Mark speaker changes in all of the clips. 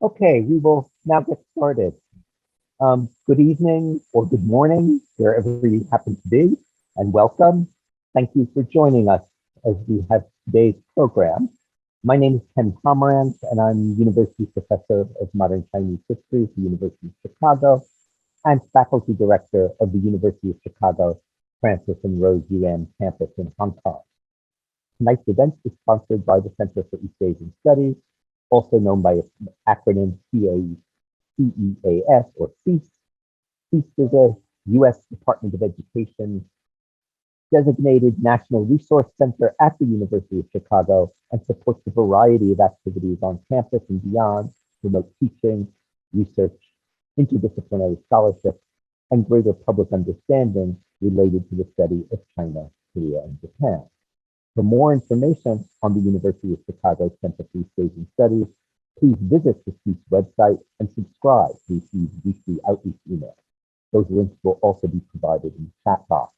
Speaker 1: Okay, we will now get started. Good evening or good morning, wherever you happen to be, and welcome. Thank you for joining us as we have today's program. My name is Ken Pomerantz, and I'm University Professor of Modern Chinese History at the University of Chicago and Faculty Director of the University of Chicago Francis and Rose Yuan campus in Hong Kong. Tonight's event is sponsored by the Center for East Asian Studies, also known by its acronym CEAS or CEAS. CEAS is a U.S. Department of Education designated National Resource Center at the University of Chicago and supports a variety of activities on campus and beyond, remote teaching, research, interdisciplinary scholarship, and greater public understanding related to the study of China, Korea, and Japan. For more information on the University of Chicago Center for East Asian Studies, please visit the CEAS website and subscribe to receive weekly outreach emails. Those links will also be provided in the chat box.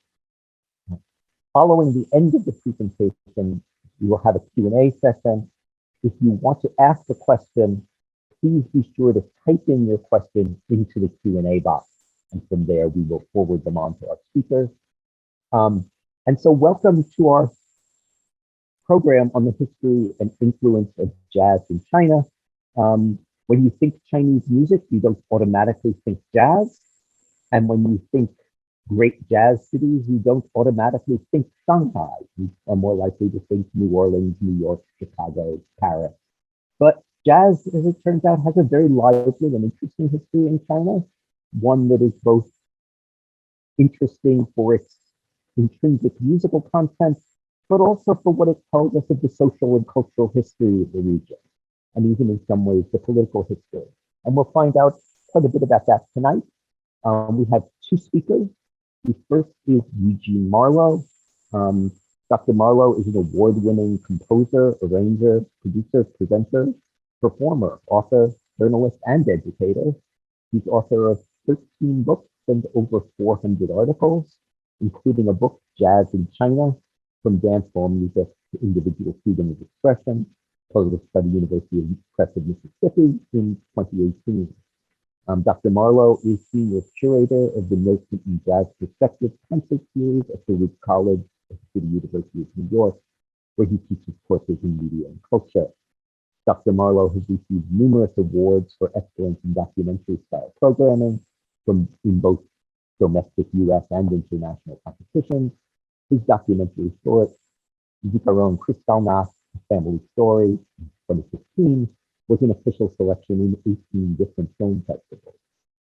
Speaker 1: Following the end of the presentation, we will have a Q&A session. If you want to ask a question, please be sure to type in your question into the Q&A box. And from there, we will forward them on to our speakers. And so welcome to our program on the history and influence of jazz in China. When you think Chinese music, you don't automatically think jazz. And when you think great jazz cities, you don't automatically think Shanghai. You are more likely to think New Orleans, New York, Chicago, Paris. But jazz, as it turns out, has a very lively and interesting history in China, one that is both interesting for its intrinsic musical content, but also for what it tells us of the social and cultural history of the region, and even in some ways the political history. And we'll find out quite a bit about that tonight. We have two speakers. The first is Eugene Marlowe. Dr. Marlowe is an award-winning composer, arranger, producer, presenter, performer, author, journalist, and educator. He's author of 13 books and over 400 articles, including a book, Jazz in China, From Dancehall Music to Individual Freedom of Expression, published by the University Press of Mississippi in 2018. Dr. Marlowe is Senior Curator of the Notes in Jazz Perspective Concert Series at Baruch College at the City University of New York, where he teaches courses in media and culture. Dr. Marlowe has received numerous awards for excellence in documentary style programming in both domestic US and international competitions. His documentary short, Zikaron Kristallnacht, A Family Story, in 2016, was an official selection in 18 different film festivals.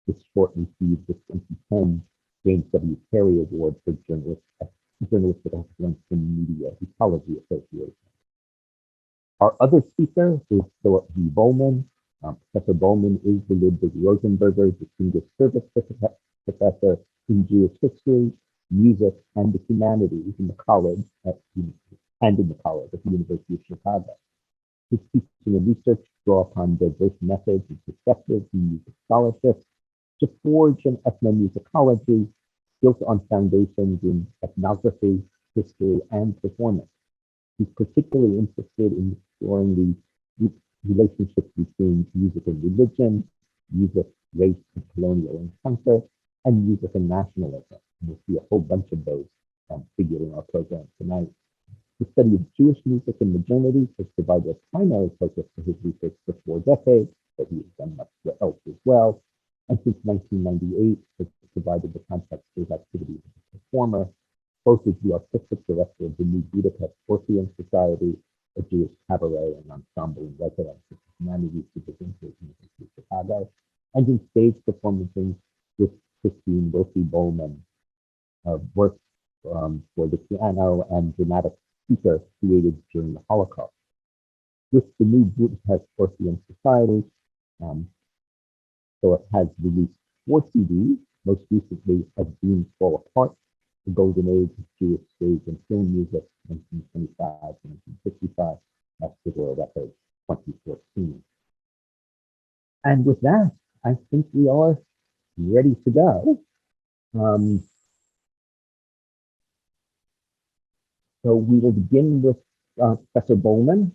Speaker 1: This short received the 2010 James W. Carey Award for Journalistic Excellence in Media Ecology Association. Our other speaker is Philip V. Bowman. Professor Bowman is the Ludwig Rosenberger Distinguished Service Professor in Jewish History, Music, and the Humanities in the college at the University of Chicago. His teaching and research draw upon diverse methods and perspectives in music scholarship to forge an ethnomusicology built on foundations in ethnography, history, and performance. He's particularly interested in exploring the relationships between music and religion, music, race, and colonial encounter, and music and nationalism. And we'll see a whole bunch of those figure in our program tonight. The study of Jewish music and modernity has provided a primary focus for his research for 4 decades, but he has done much else as well. And since 1998, has provided the context for his activities as a performer, both as the artistic director of the New Budapest Orpheum Society, a Jewish cabaret and ensemble in residence at the Humanities Division of the University of Chicago, and in stage performances with Christine Wilkie Bowman, works for the piano and dramatic speaker created during the Holocaust. With the New Budapest Orpheum Society, so it has released 4 CDs, most recently As Dreams Fall Apart, The Golden Age of Jewish Stage and Film Music, 1925 to 1955, at Figaro Records, 2014. And with that, I think we are ready to go. So we will begin with Professor Bowman,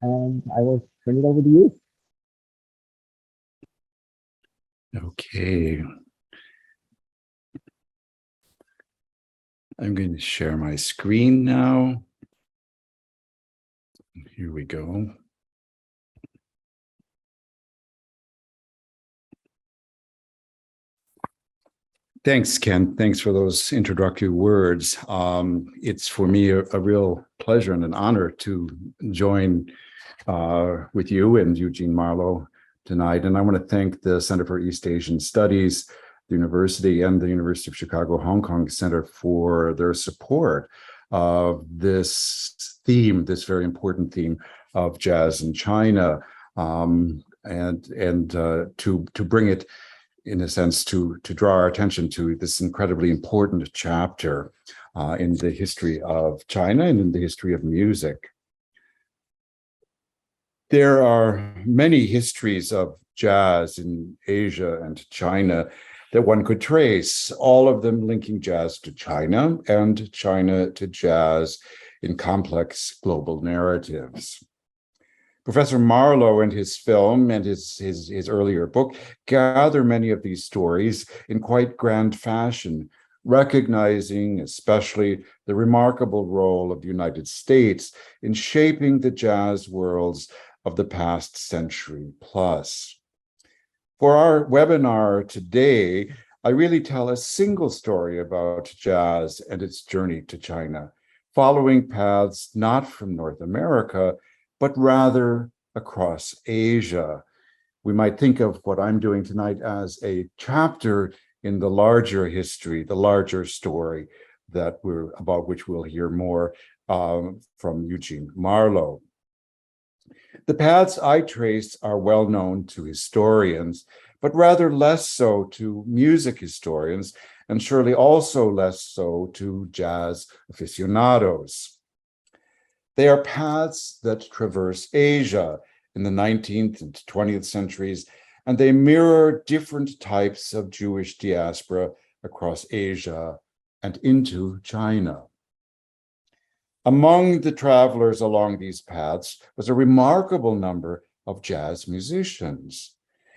Speaker 1: and I will turn it over to you.
Speaker 2: Okay. I'm going to share my screen now. Here we go. Thanks, Ken. Thanks for those introductory words. It's for me a real pleasure and an honor to join with you and Eugene Marlowe tonight. And I want to thank the Center for East Asian Studies, the university, and the University of Chicago Hong Kong Center for their support of this theme, this very important theme of jazz in China, and to bring it, in a sense, to draw our attention to this incredibly important chapter in the history of China and in the history of music. There are many histories of jazz in Asia and China that one could trace, all of them linking jazz to China and China to jazz in complex global narratives. Professor Marlowe and his film and his earlier book gather many of these stories in quite grand fashion, recognizing especially the remarkable role of the United States in shaping the jazz worlds of the past century plus. For our webinar today, I really tell a single story about jazz and its journey to China, following paths not from North America, but rather across Asia. We might think of what I'm doing tonight as a chapter in the larger history, the larger story about which we'll hear more from Eugene Marlowe. The paths I trace are well known to historians, but rather less so to music historians, and surely also less so to jazz aficionados. They are paths that traverse Asia in the 19th and 20th centuries, and they mirror different types of Jewish diaspora across Asia and into China. Among the travelers along these paths was a remarkable number of jazz musicians,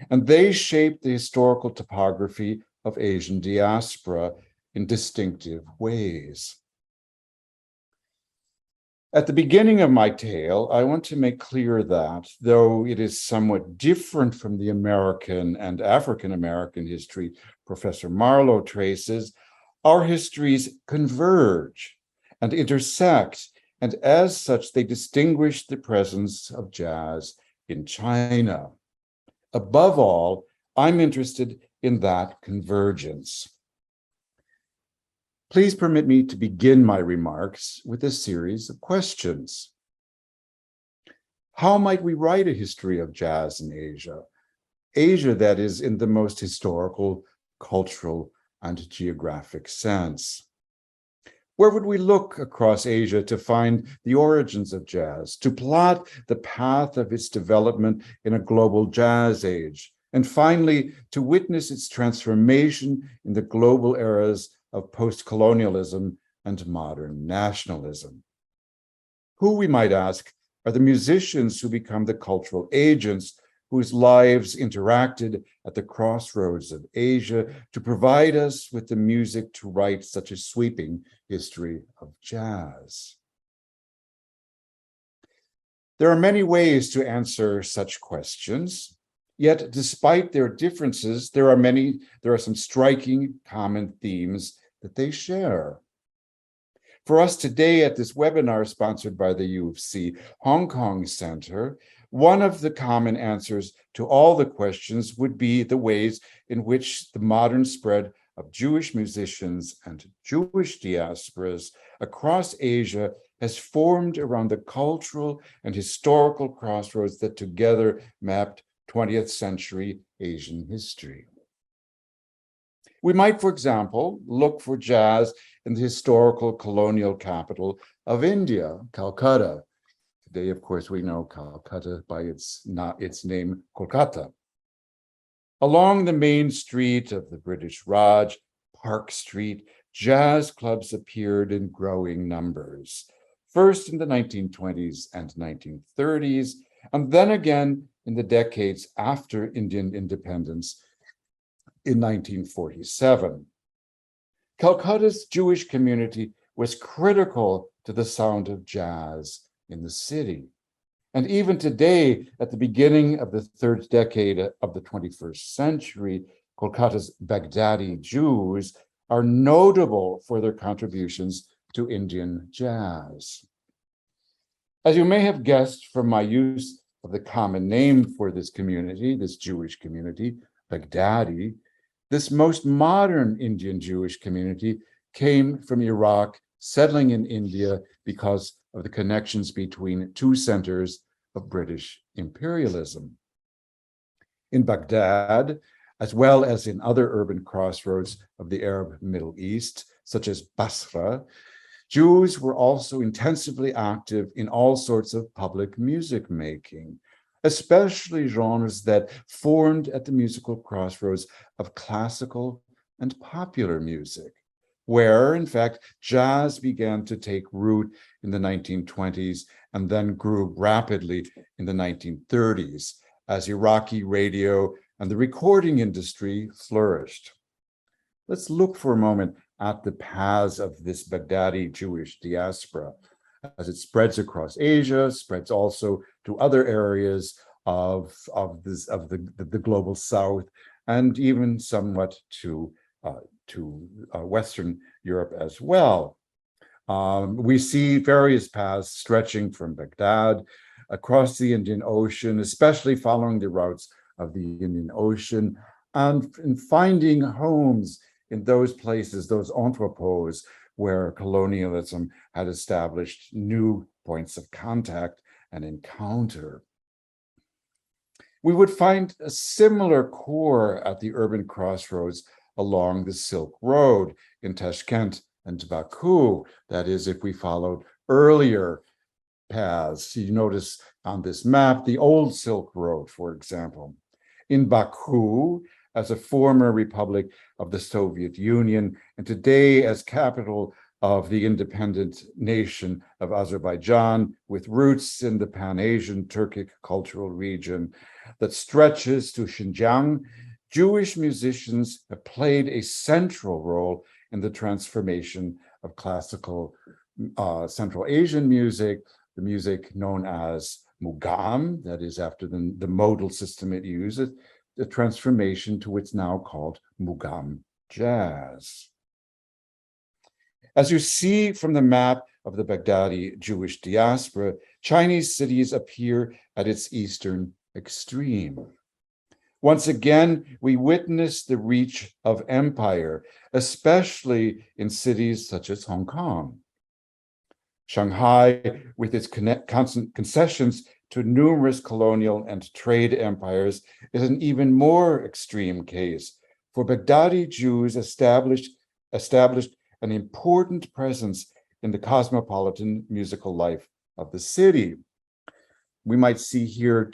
Speaker 2: and they shaped the historical topography of Asian diaspora in distinctive ways. At the beginning of my tale, I want to make clear that, though it is somewhat different from the American and African-American history Professor Marlowe traces, our histories converge and intersect, and as such, they distinguish the presence of jazz in China. Above all, I'm interested in that convergence. Please permit me to begin my remarks with a series of questions. How might we write a history of jazz in Asia? Asia, that is, in the most historical, cultural, and geographic sense. Where would we look across Asia to find the origins of jazz, to plot the path of its development in a global jazz age, and finally, to witness its transformation in the global eras of post-colonialism and modern nationalism? Who, we might ask, are the musicians who become the cultural agents whose lives interacted at the crossroads of Asia to provide us with the music to write such a sweeping history of jazz? There are many ways to answer such questions, yet despite their differences, there are some striking common themes that they share. For us today at this webinar sponsored by the U of C Hong Kong Center, one of the common answers to all the questions would be the ways in which the modern spread of Jewish musicians and Jewish diasporas across Asia has formed around the cultural and historical crossroads that together mapped 20th century Asian history. We might, for example, look for jazz in the historical colonial capital of India, Calcutta. Today, of course, we know Calcutta by its name, Kolkata. Along the main street of the British Raj, Park Street, jazz clubs appeared in growing numbers, first in the 1920s and 1930s, and then again in the decades after Indian independence, in 1947. Calcutta's Jewish community was critical to the sound of jazz in the city. And even today, at the beginning of the third decade of the 21st century, Kolkata's Baghdadi Jews are notable for their contributions to Indian jazz. As you may have guessed from my use of the common name for this community, this Jewish community, Baghdadi, this most modern Indian Jewish community came from Iraq, settling in India because of the connections between two centers of British imperialism. In Baghdad, as well as in other urban crossroads of the Arab Middle East, such as Basra, Jews were also intensively active in all sorts of public music making, especially genres that formed at the musical crossroads of classical and popular music, where, in fact, jazz began to take root in the 1920s and then grew rapidly in the 1930s as Iraqi radio and the recording industry flourished. Let's look for a moment at the paths of this Baghdadi Jewish diaspora as it spreads across Asia, spreads also to other areas of the global South, and even somewhat to Western Europe as well. We see various paths stretching from Baghdad across the Indian Ocean, especially following the routes of the Indian Ocean, and in finding homes in those places, those entrepôts, where colonialism had established new points of contact and encounter. We would find a similar core at the urban crossroads along the Silk Road in Tashkent and Baku. That is, if we followed earlier paths. You notice on this map, the old Silk Road, for example. In Baku, as a former republic of the Soviet Union, and today as capital of the independent nation of Azerbaijan, with roots in the Pan-Asian Turkic cultural region that stretches to Xinjiang, Jewish musicians have played a central role in the transformation of classical Central Asian music, the music known as Mugam, that is after the modal system it uses, the transformation to what's now called Mugam jazz. As you see from the map of the Baghdadi Jewish diaspora, Chinese cities appear at its eastern extreme. Once again, we witness the reach of empire, especially in cities such as Hong Kong. Shanghai, with its constant concessions to numerous colonial and trade empires, is an even more extreme case, for Baghdadi Jews established an important presence in the cosmopolitan musical life of the city. We might see here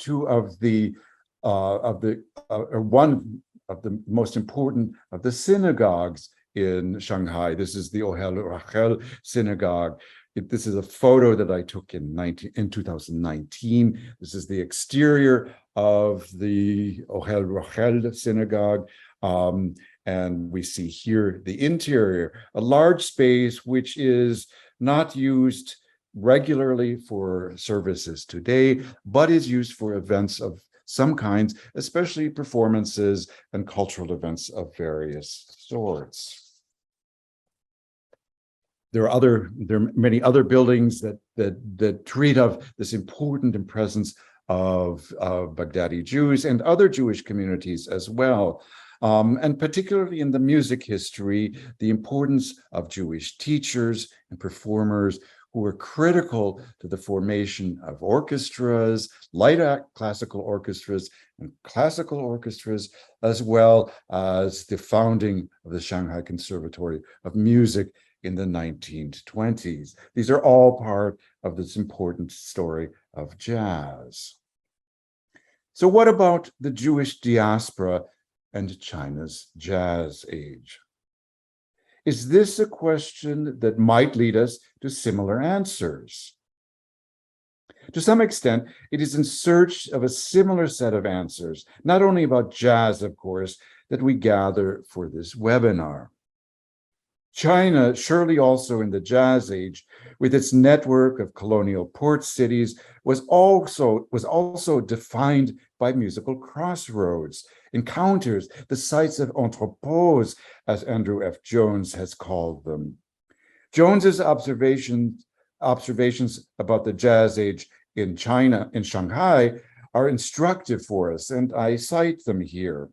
Speaker 2: one of the most important of the synagogues in Shanghai. This is the Ohel Rachel synagogue. This is a photo that I took in 2019. This is the exterior of the Ohel Rachel synagogue. And we see here the interior, a large space which is not used regularly for services today, but is used for events of some kinds, especially performances and cultural events of various sorts. There are many other buildings that treat of this important presence of Baghdadi Jews and other Jewish communities as well. And particularly in the music history, the importance of Jewish teachers and performers who were critical to the formation of orchestras, light classical orchestras, and classical orchestras, as well as the founding of the Shanghai Conservatory of Music in the 1920s. These are all part of this important story of jazz. So what about the Jewish diaspora and China's jazz age? Is this a question that might lead us to similar answers? To some extent, it is in search of a similar set of answers, not only about jazz, of course, that we gather for this webinar. China, surely also in the Jazz Age, with its network of colonial port cities, was also defined by musical crossroads, encounters, the sites of entrepôts, as Andrew F. Jones has called them. Jones's observations about the Jazz Age in China, in Shanghai, are instructive for us, and I cite them here.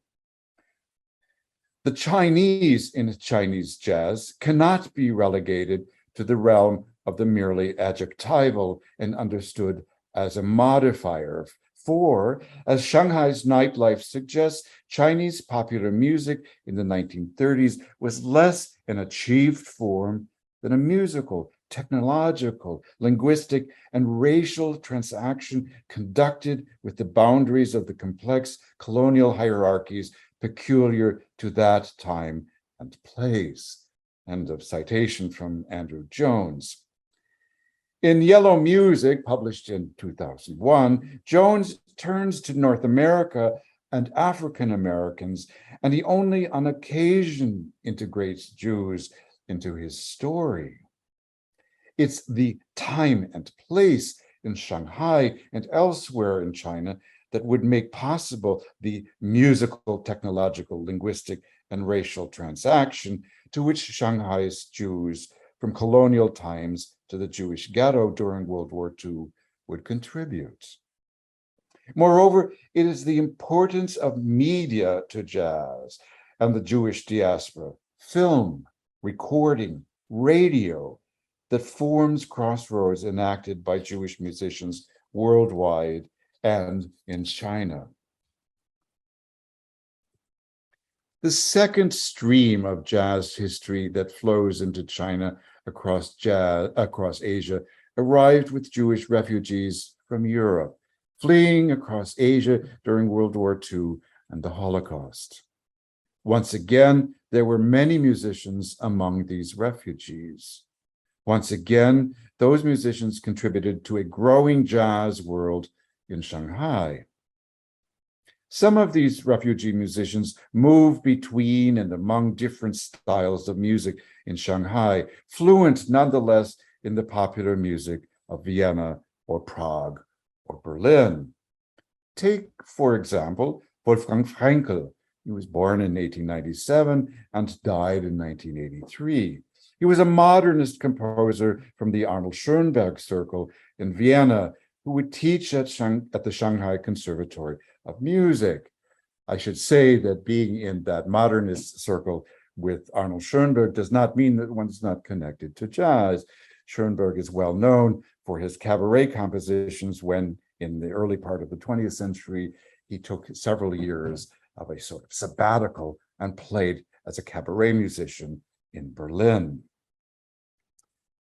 Speaker 2: The Chinese in Chinese jazz cannot be relegated to the realm of the merely adjectival and understood as a modifier. For, as Shanghai's nightlife suggests, Chinese popular music in the 1930s was less an achieved form than a musical, technological, linguistic, and racial transaction conducted with the boundaries of the complex colonial hierarchies peculiar to that time and place. End of citation from Andrew Jones. In Yellow Music, published in 2001, Jones turns to North America and African Americans, and he only on occasion integrates Jews into his story. It's the time and place in Shanghai and elsewhere in China that would make possible the musical, technological, linguistic, and racial transaction to which Shanghai's Jews from colonial times to the Jewish ghetto during World War II would contribute. Moreover, it is the importance of media to jazz and the Jewish diaspora, film, recording, radio, that forms crossroads enacted by Jewish musicians worldwide and in China. The second stream of jazz history that flows into China across Asia arrived with Jewish refugees from Europe, fleeing across Asia during World War II and the Holocaust. Once again, there were many musicians among these refugees. Once again, those musicians contributed to a growing jazz world in Shanghai. Some of these refugee musicians moved between and among different styles of music in Shanghai, fluent nonetheless in the popular music of Vienna or Prague or Berlin. Take, for example, Wolfgang Fraenkel. He was born in 1897 and died in 1983. He was a modernist composer from the Arnold Schoenberg Circle in Vienna, who would teach at the Shanghai Conservatory of Music. I should say that being in that modernist circle with Arnold Schoenberg does not mean that one's not connected to jazz. Schoenberg is well known for his cabaret compositions when, in the early part of the 20th century, he took several years of a sort of sabbatical and played as a cabaret musician in Berlin.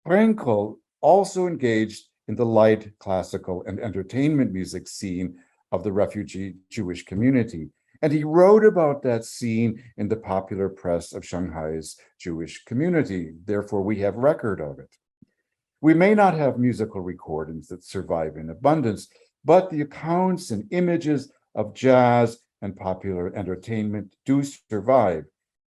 Speaker 2: Fraenkel also engaged in the light, classical, and entertainment music scene of the refugee Jewish community, and he wrote about that scene in the popular press of Shanghai's Jewish community. Therefore, we have record of it. We may not have musical recordings that survive in abundance, but the accounts and images of jazz and popular entertainment do survive.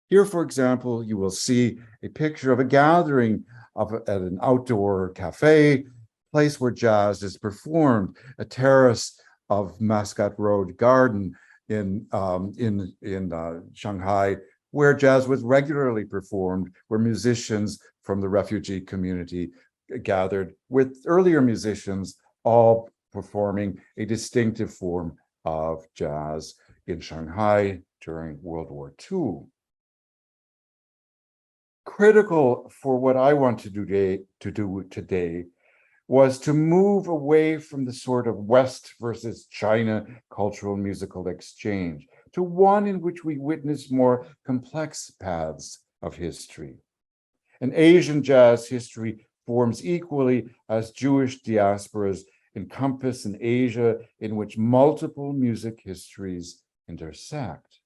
Speaker 2: Here, for example, you will see a picture of a gathering at an outdoor cafe, place where jazz is performed, a terrace of Mascot Road Garden in Shanghai, where jazz was regularly performed, where musicians from the refugee community gathered with earlier musicians, all performing a distinctive form of jazz in Shanghai during World War II. Critical for what I want to do today was to move away from the sort of West versus China cultural musical exchange to one in which we witness more complex paths of history. An Asian jazz history forms equally as Jewish diasporas encompass an Asia in which multiple music histories intersect.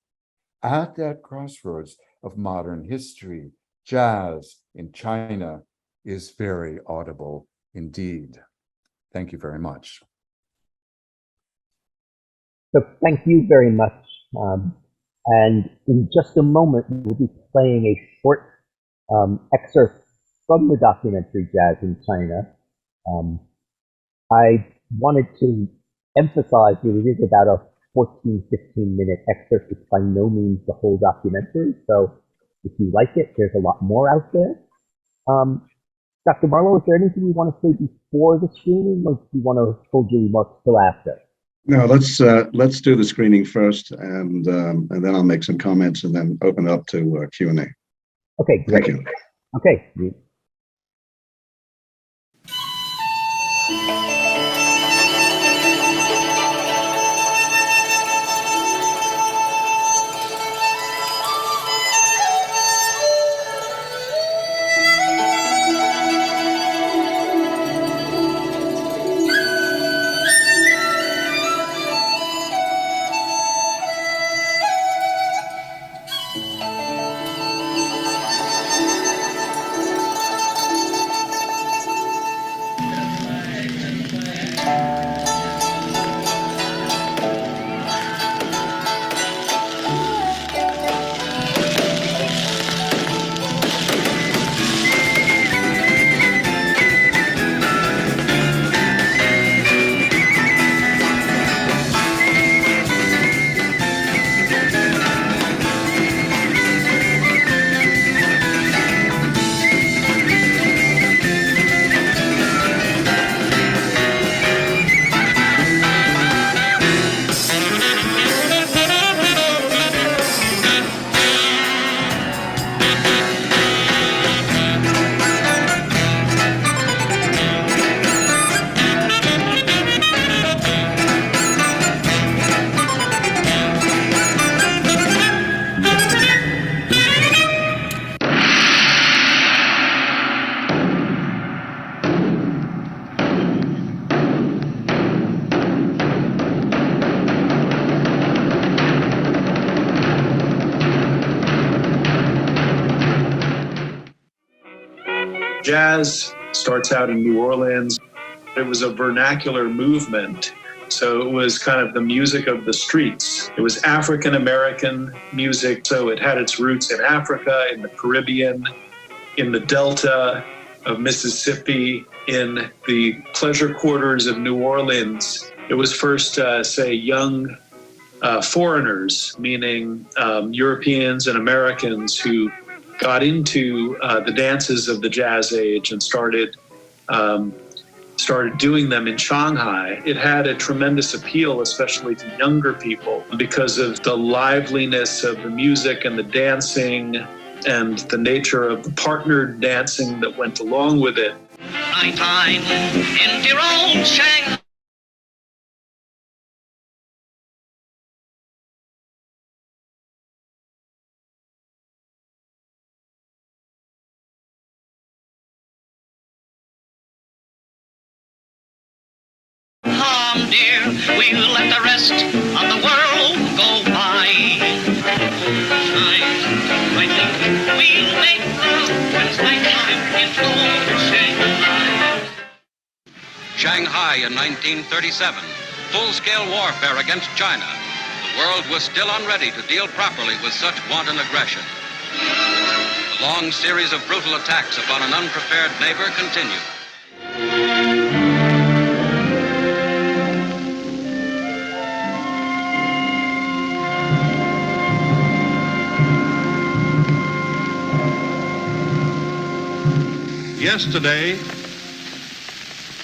Speaker 2: At that crossroads of modern history, jazz in China is very audible indeed. Thank you very much.
Speaker 1: So thank you very much, And in just a moment, we'll be playing a short excerpt from the documentary Jazz in China. I wanted to emphasize that it is about a 14, 15-minute excerpt. It's by no means the whole documentary. So if you like it, there's a lot more out there. Dr. Marlowe, is there anything you want to say before the screening, or do you want to hold your remarks till after?
Speaker 3: No, let's do the screening first, and then I'll make some comments, and then open it up to Q&A.
Speaker 1: Okay, great.
Speaker 3: Thank you.
Speaker 1: Okay.
Speaker 4: Jazz starts out in New Orleans. It was a vernacular movement. So it was kind of the music of the streets. It was African-American music, so it had its roots in Africa, in the Caribbean, in the Delta of Mississippi, in the pleasure quarters of New Orleans. It was first, say, young foreigners, meaning Europeans and Americans who got into the dances of the Jazz age and started doing them in Shanghai. It had a tremendous appeal, especially to younger people, because of the liveliness of the music and the dancing and the nature of the partnered dancing that went along with it.
Speaker 5: Nighttime in dear old Shanghai. Come, dear, we'll let the rest of the world go by. Shine brightly, we'll make love when it's nighttime in old Shanghai.
Speaker 6: Shanghai in 1937, full-scale warfare against China. The world was still unready to deal properly with such wanton aggression. The long series of brutal attacks upon an unprepared neighbor continued.
Speaker 7: Yesterday,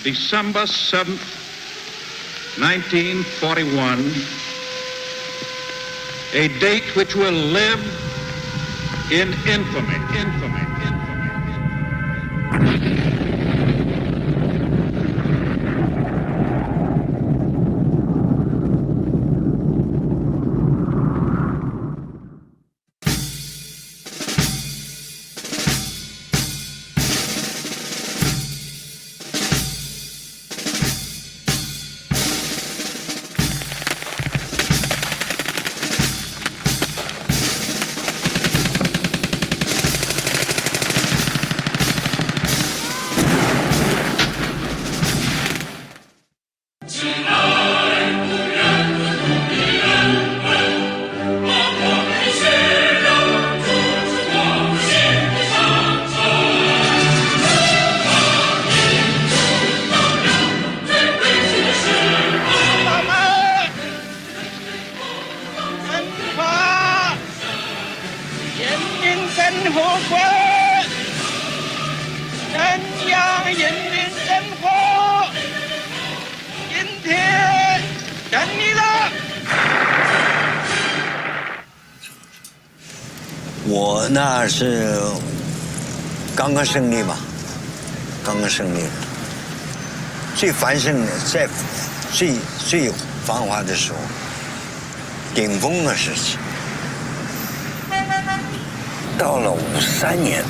Speaker 7: December 7th, 1941, a date which will live in infamy.
Speaker 5: 复国，南洋人民政府今天胜利了。
Speaker 8: 我那是刚刚胜利吧，刚刚胜利，最繁盛的，在最繁华的时候，顶峰的时期。到了53年，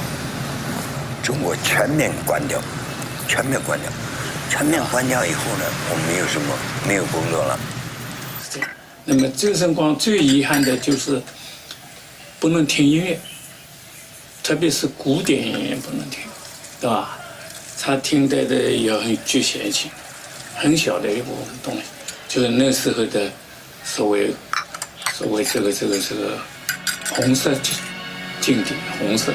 Speaker 8: 中国全面关掉，全面关掉以后呢，我们没有工作了。
Speaker 9: 那么周生光最遗憾的就是不能听音乐，特别是古典音乐不能听，对吧？他听的也很局限性，很小的一部分东西，就是那时候的所谓这个红色经典，红色。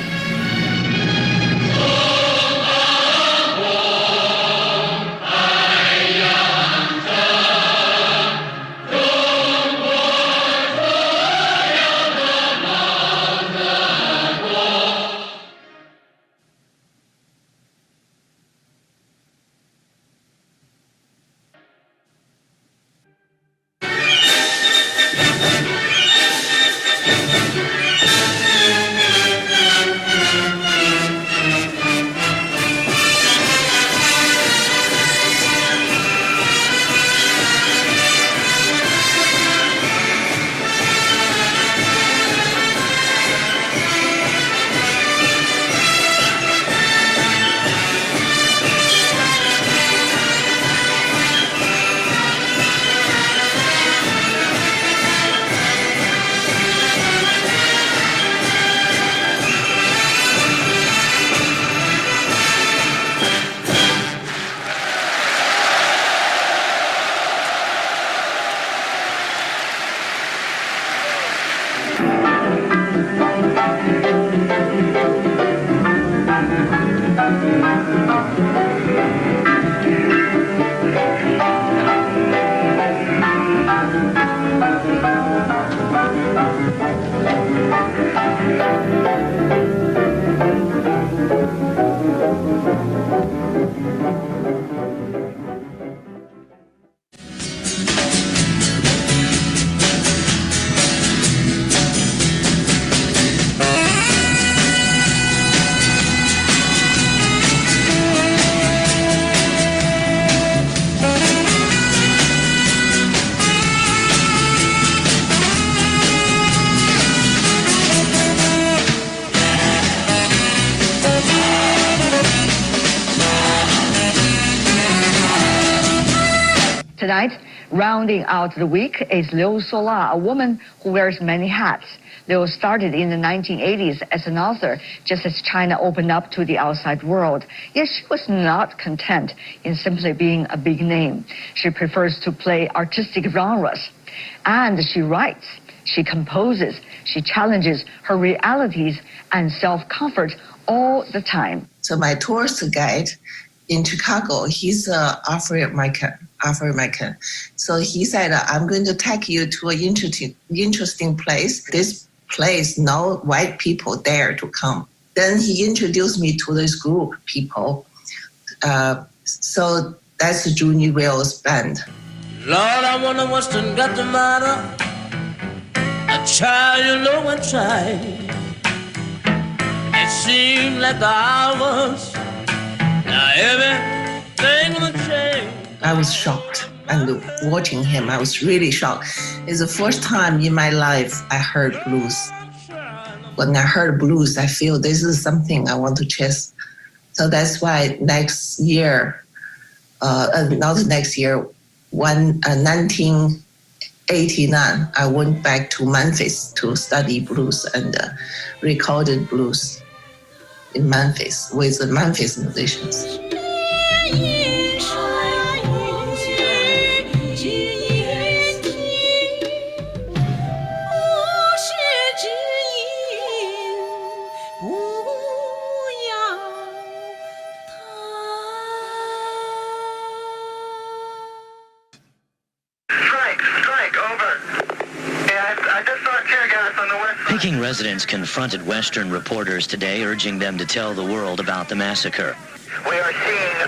Speaker 10: Tonight, rounding out the week is Liu Sola, a woman who wears many hats. Liu started in the 1980s as an author, just as China opened up to the outside world. Yet she was not content in simply being a big name. She prefers to play artistic genres. And she writes, she composes, she challenges her realities and self-comfort all the time.
Speaker 11: So my tourist guide in Chicago, he's Afro-American. So he said, I'm going to take you to an interesting place. This place, no white people dare to come. Then he introduced me to this group of people. So that's Junior Wells Band.
Speaker 5: Lord, I wonder what's done got the matter. I try, you know, and try. It seemed like the hours. Now everything will change.
Speaker 11: I was shocked, and watching him, I was really shocked. It's the first time in my life I heard blues. When I heard blues, I feel this is something I want to chase. So that's why next year, not next year, 1989, I went back to Memphis to study blues and recorded blues in Memphis with the Memphis musicians.
Speaker 5: Strike, over. Yeah,
Speaker 12: I just saw tear gas on the west side.
Speaker 13: Peking residents confronted Western reporters today, urging them to tell the world about the massacre.
Speaker 12: We are seeing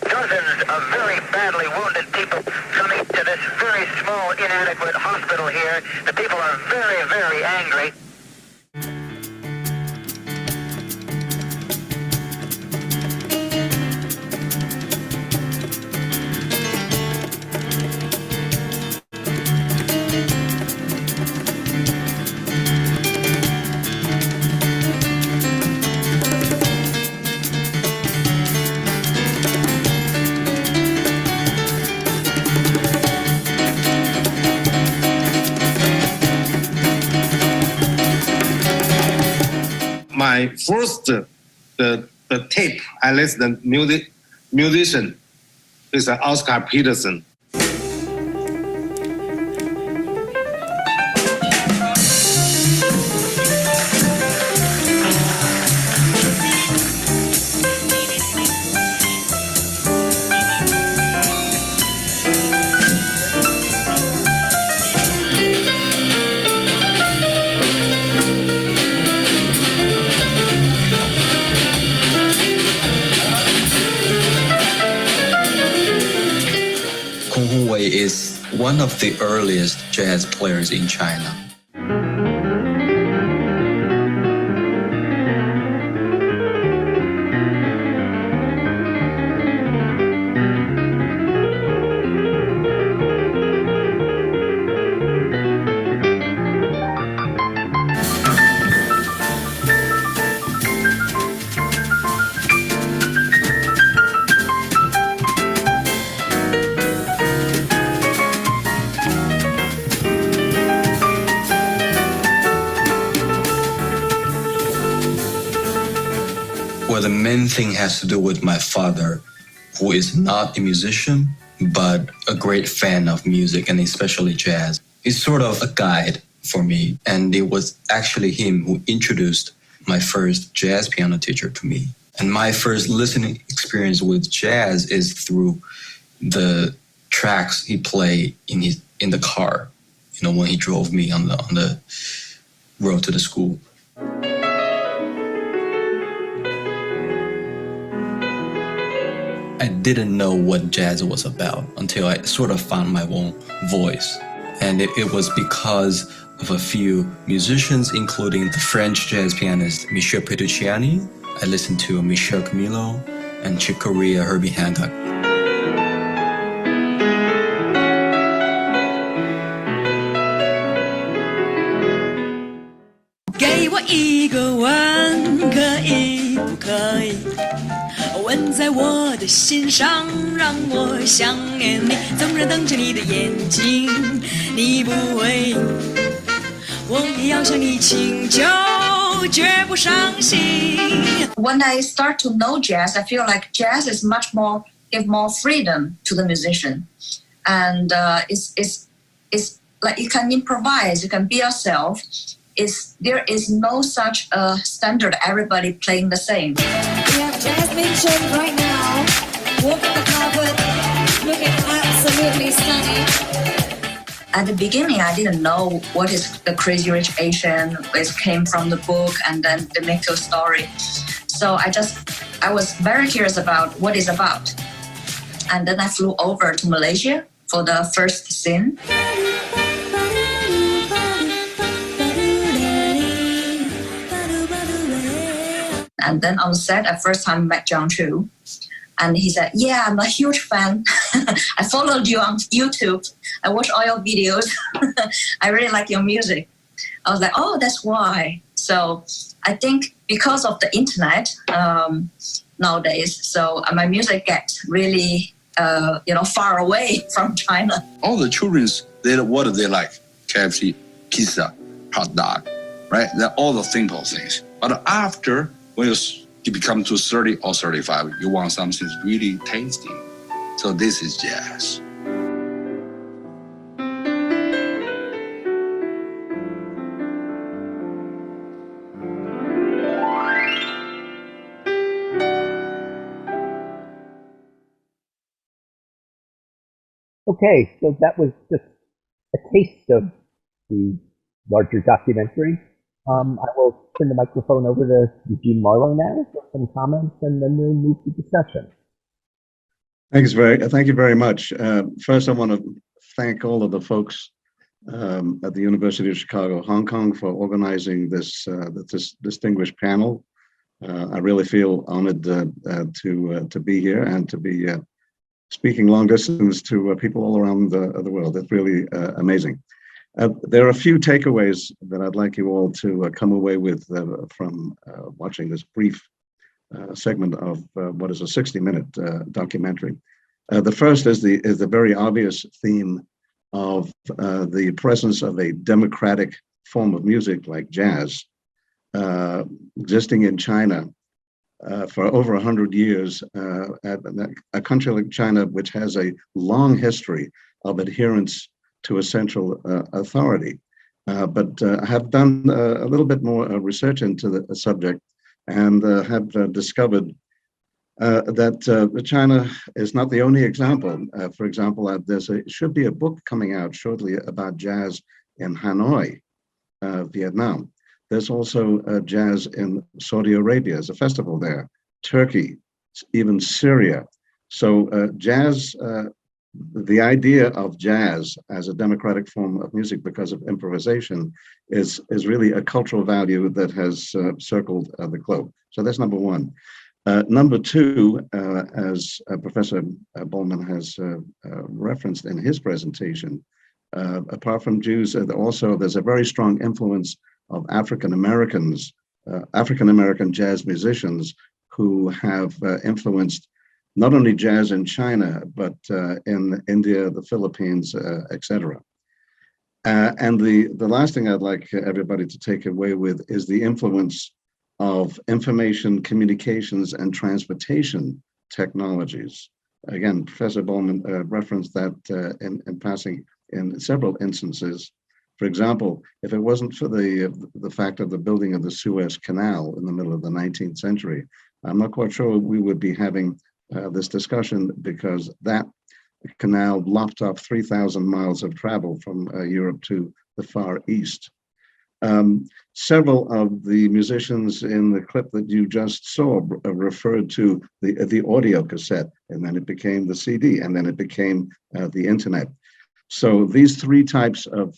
Speaker 12: dozens of very badly wounded people coming to this very small, inadequate hospital here. The people are very, very angry.
Speaker 7: My first the tape I listened to musician is Oscar Peterson.
Speaker 14: Kong Hongwei is one of the earliest jazz players in China. Well, the main thing has to do with my father, who is not a musician, but a great fan of music and especially jazz. He's sort of a guide for me, and it was actually him who introduced my first jazz piano teacher to me. And my first listening experience with jazz is through the tracks he played in the car, when he drove me on the road to the school. I didn't know what jazz was about until I sort of found my own voice. And it was because of a few musicians, including the French jazz pianist Michel Petrucciani. I listened to Michel Camilo and Chick Corea, Herbie Hancock.
Speaker 15: 给我一个吻，可以不可以？吻在我的心上，让我想念你。总是瞪着你的眼睛，你不回，我也要向你请求，绝不伤心。
Speaker 16: When I start to know jazz, I feel like jazz is much more give more freedom to the musician, and it's like you can improvise, you can be yourself. There is no such a standard, everybody playing the same.
Speaker 15: We have Jasmine Chen right now, walking the carpet, looking absolutely stunning.
Speaker 16: At the beginning, I didn't know what is the Crazy Rich Asian. It came from the book and then the Mikko story. So I was very curious about what it's about. And then I flew over to Malaysia for the first scene. And then on set, I first time met John Chu. And he said, yeah, I'm a huge fan. I followed you on YouTube. I watch all your videos. I really like your music. I was like, oh, that's why. So I think because of the internet nowadays, so my music gets really, far away from China.
Speaker 17: All the children's, what do they like? KFC, pizza, hot dog, right? They're all the simple things. But after, when you become to 30 or 35, you want something really tasty. So this is jazz.
Speaker 1: Okay, so that was just a taste of the larger documentary. I will turn the microphone over to Eugene Marlowe now for some comments, and then we'll move to discussion.
Speaker 3: Thank you very much. First, I want to thank all of the folks at the University of Chicago, Hong Kong, for organizing this distinguished panel. I really feel honored to be here and to be speaking long distance to people all around the world. It's really amazing. There are a few takeaways that I'd like you all to come away with from watching this brief segment of what is a 60-minute documentary. The first is the very obvious theme of the presence of a democratic form of music like jazz existing in China for over 100 years, at a country like China, which has a long history of adherence to a central authority. But I have done a little bit more research into the subject and have discovered that China is not the only example. For example, should be a book coming out shortly about jazz in Hanoi, Vietnam. There's also jazz in Saudi Arabia. There's a festival there, Turkey, even Syria. So jazz, the idea of jazz as a democratic form of music because of improvisation is really a cultural value that has circled the globe. So that's number one. Number two, as Professor Bollman has referenced in his presentation, apart from Jews, also there's a very strong influence of African American jazz musicians who have influenced not only jazz in China, but in India, the Philippines, etc. And the last thing I'd like everybody to take away with is the influence of information, communications, and transportation technologies. Again, Professor Bollman referenced that in passing in several instances. For example, if it wasn't for the fact of the building of the Suez Canal in the middle of the 19th century, I'm not quite sure we would be having this discussion, because that canal lopped off 3,000 miles of travel from Europe to the Far East. Several of the musicians in the clip that you just saw referred to the audio cassette, and then it became the CD, and then it became the internet. So these three types of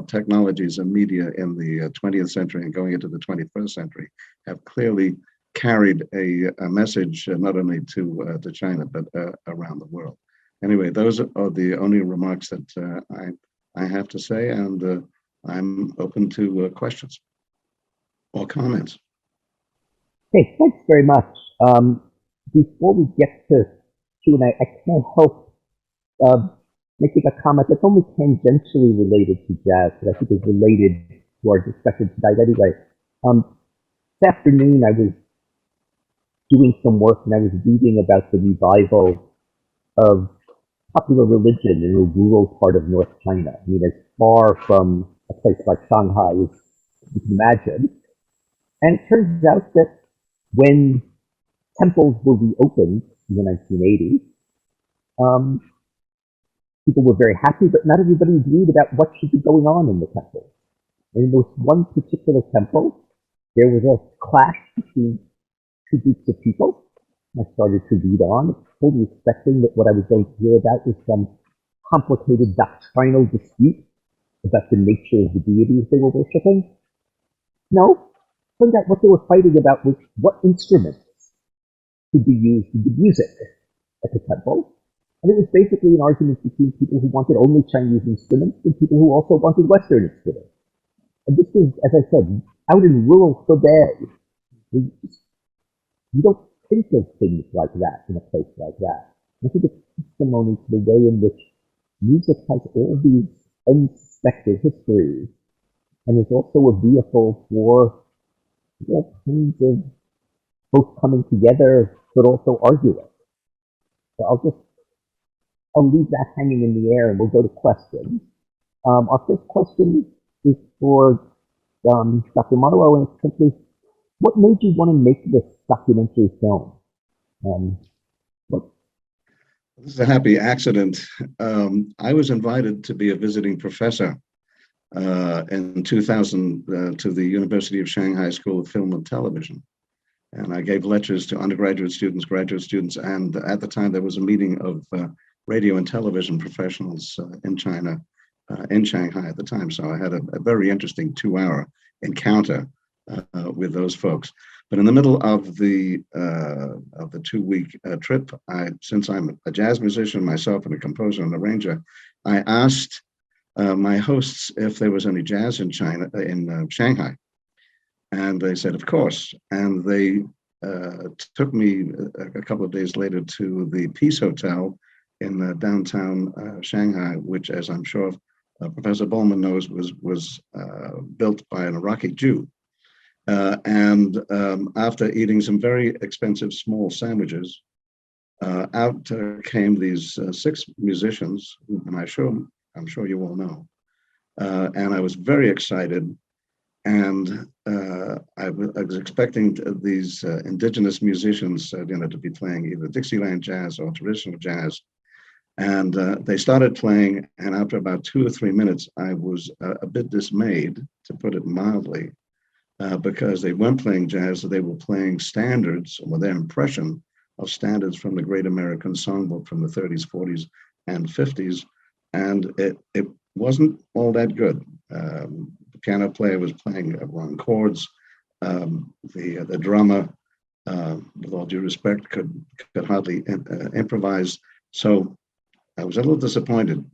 Speaker 3: technologies and media in the 20th century and going into the 21st century have clearly carried a message not only to China, but around the world. Anyway, those are the only remarks that I have to say, and I'm open to questions or comments.
Speaker 1: Okay, thanks very much. Before we get to Q&A, I can't help making a comment that's only tangentially related to jazz, but I think is related to our discussion tonight anyway. This afternoon, I was doing some work and I was reading about the revival of popular religion in a rural part of North China. I mean, as far from a place like Shanghai as you can imagine. And it turns out that when temples were reopened in the 1980s, people were very happy, but not everybody agreed about what should be going on in the temple. And in this one particular temple, there was a clash between two groups of people. I started to read on, fully expecting that what I was going to hear about was some complicated doctrinal dispute about the nature of the deities they were worshiping. No, turned out what they were fighting about was what instruments could be used in the music at the temple. And it was basically an argument between people who wanted only Chinese instruments and people who also wanted Western instruments. And this was, as I said, out in rural Hebei. You don't think of things like that in a place like that. I think it's testimony to the way in which music has all these unsuspected histories and is also a vehicle for kinds of both coming together but also arguing. So I'll leave that hanging in the air and we'll go to questions. Our first question is for Dr. Marlowe, and it's simply, what made you want to make this documentary film?
Speaker 3: This is a happy accident. I was invited to be a visiting professor in 2000 to the University of Shanghai School of Film and Television. And I gave lectures to undergraduate students, graduate students, and at the time there was a meeting of radio and television professionals in China, in Shanghai at the time. So I had a very interesting 2-hour encounter with those folks. But in the middle of the 2-week trip, since I'm a jazz musician myself and a composer and arranger, I asked my hosts if there was any jazz in China, in Shanghai. And they said, of course. And they took me a couple of days later to the Peace Hotel in downtown Shanghai, which, as I'm sure Professor Bowman knows, was built by an Iraqi Jew. And after eating some very expensive small sandwiches, out came these 6 musicians, and I'm sure you all know. And I was very excited. And I was expecting these indigenous musicians, to be playing either Dixieland jazz or traditional jazz. And they started playing, and after about 2 or 3 minutes, I was a bit dismayed, to put it mildly, because they weren't playing jazz, they were playing standards, or their impression of standards from the Great American Songbook from the 30s, 40s, and 50s. And it wasn't all that good. The piano player was playing wrong chords. The drummer, with all due respect, could hardly improvise. So I was a little disappointed.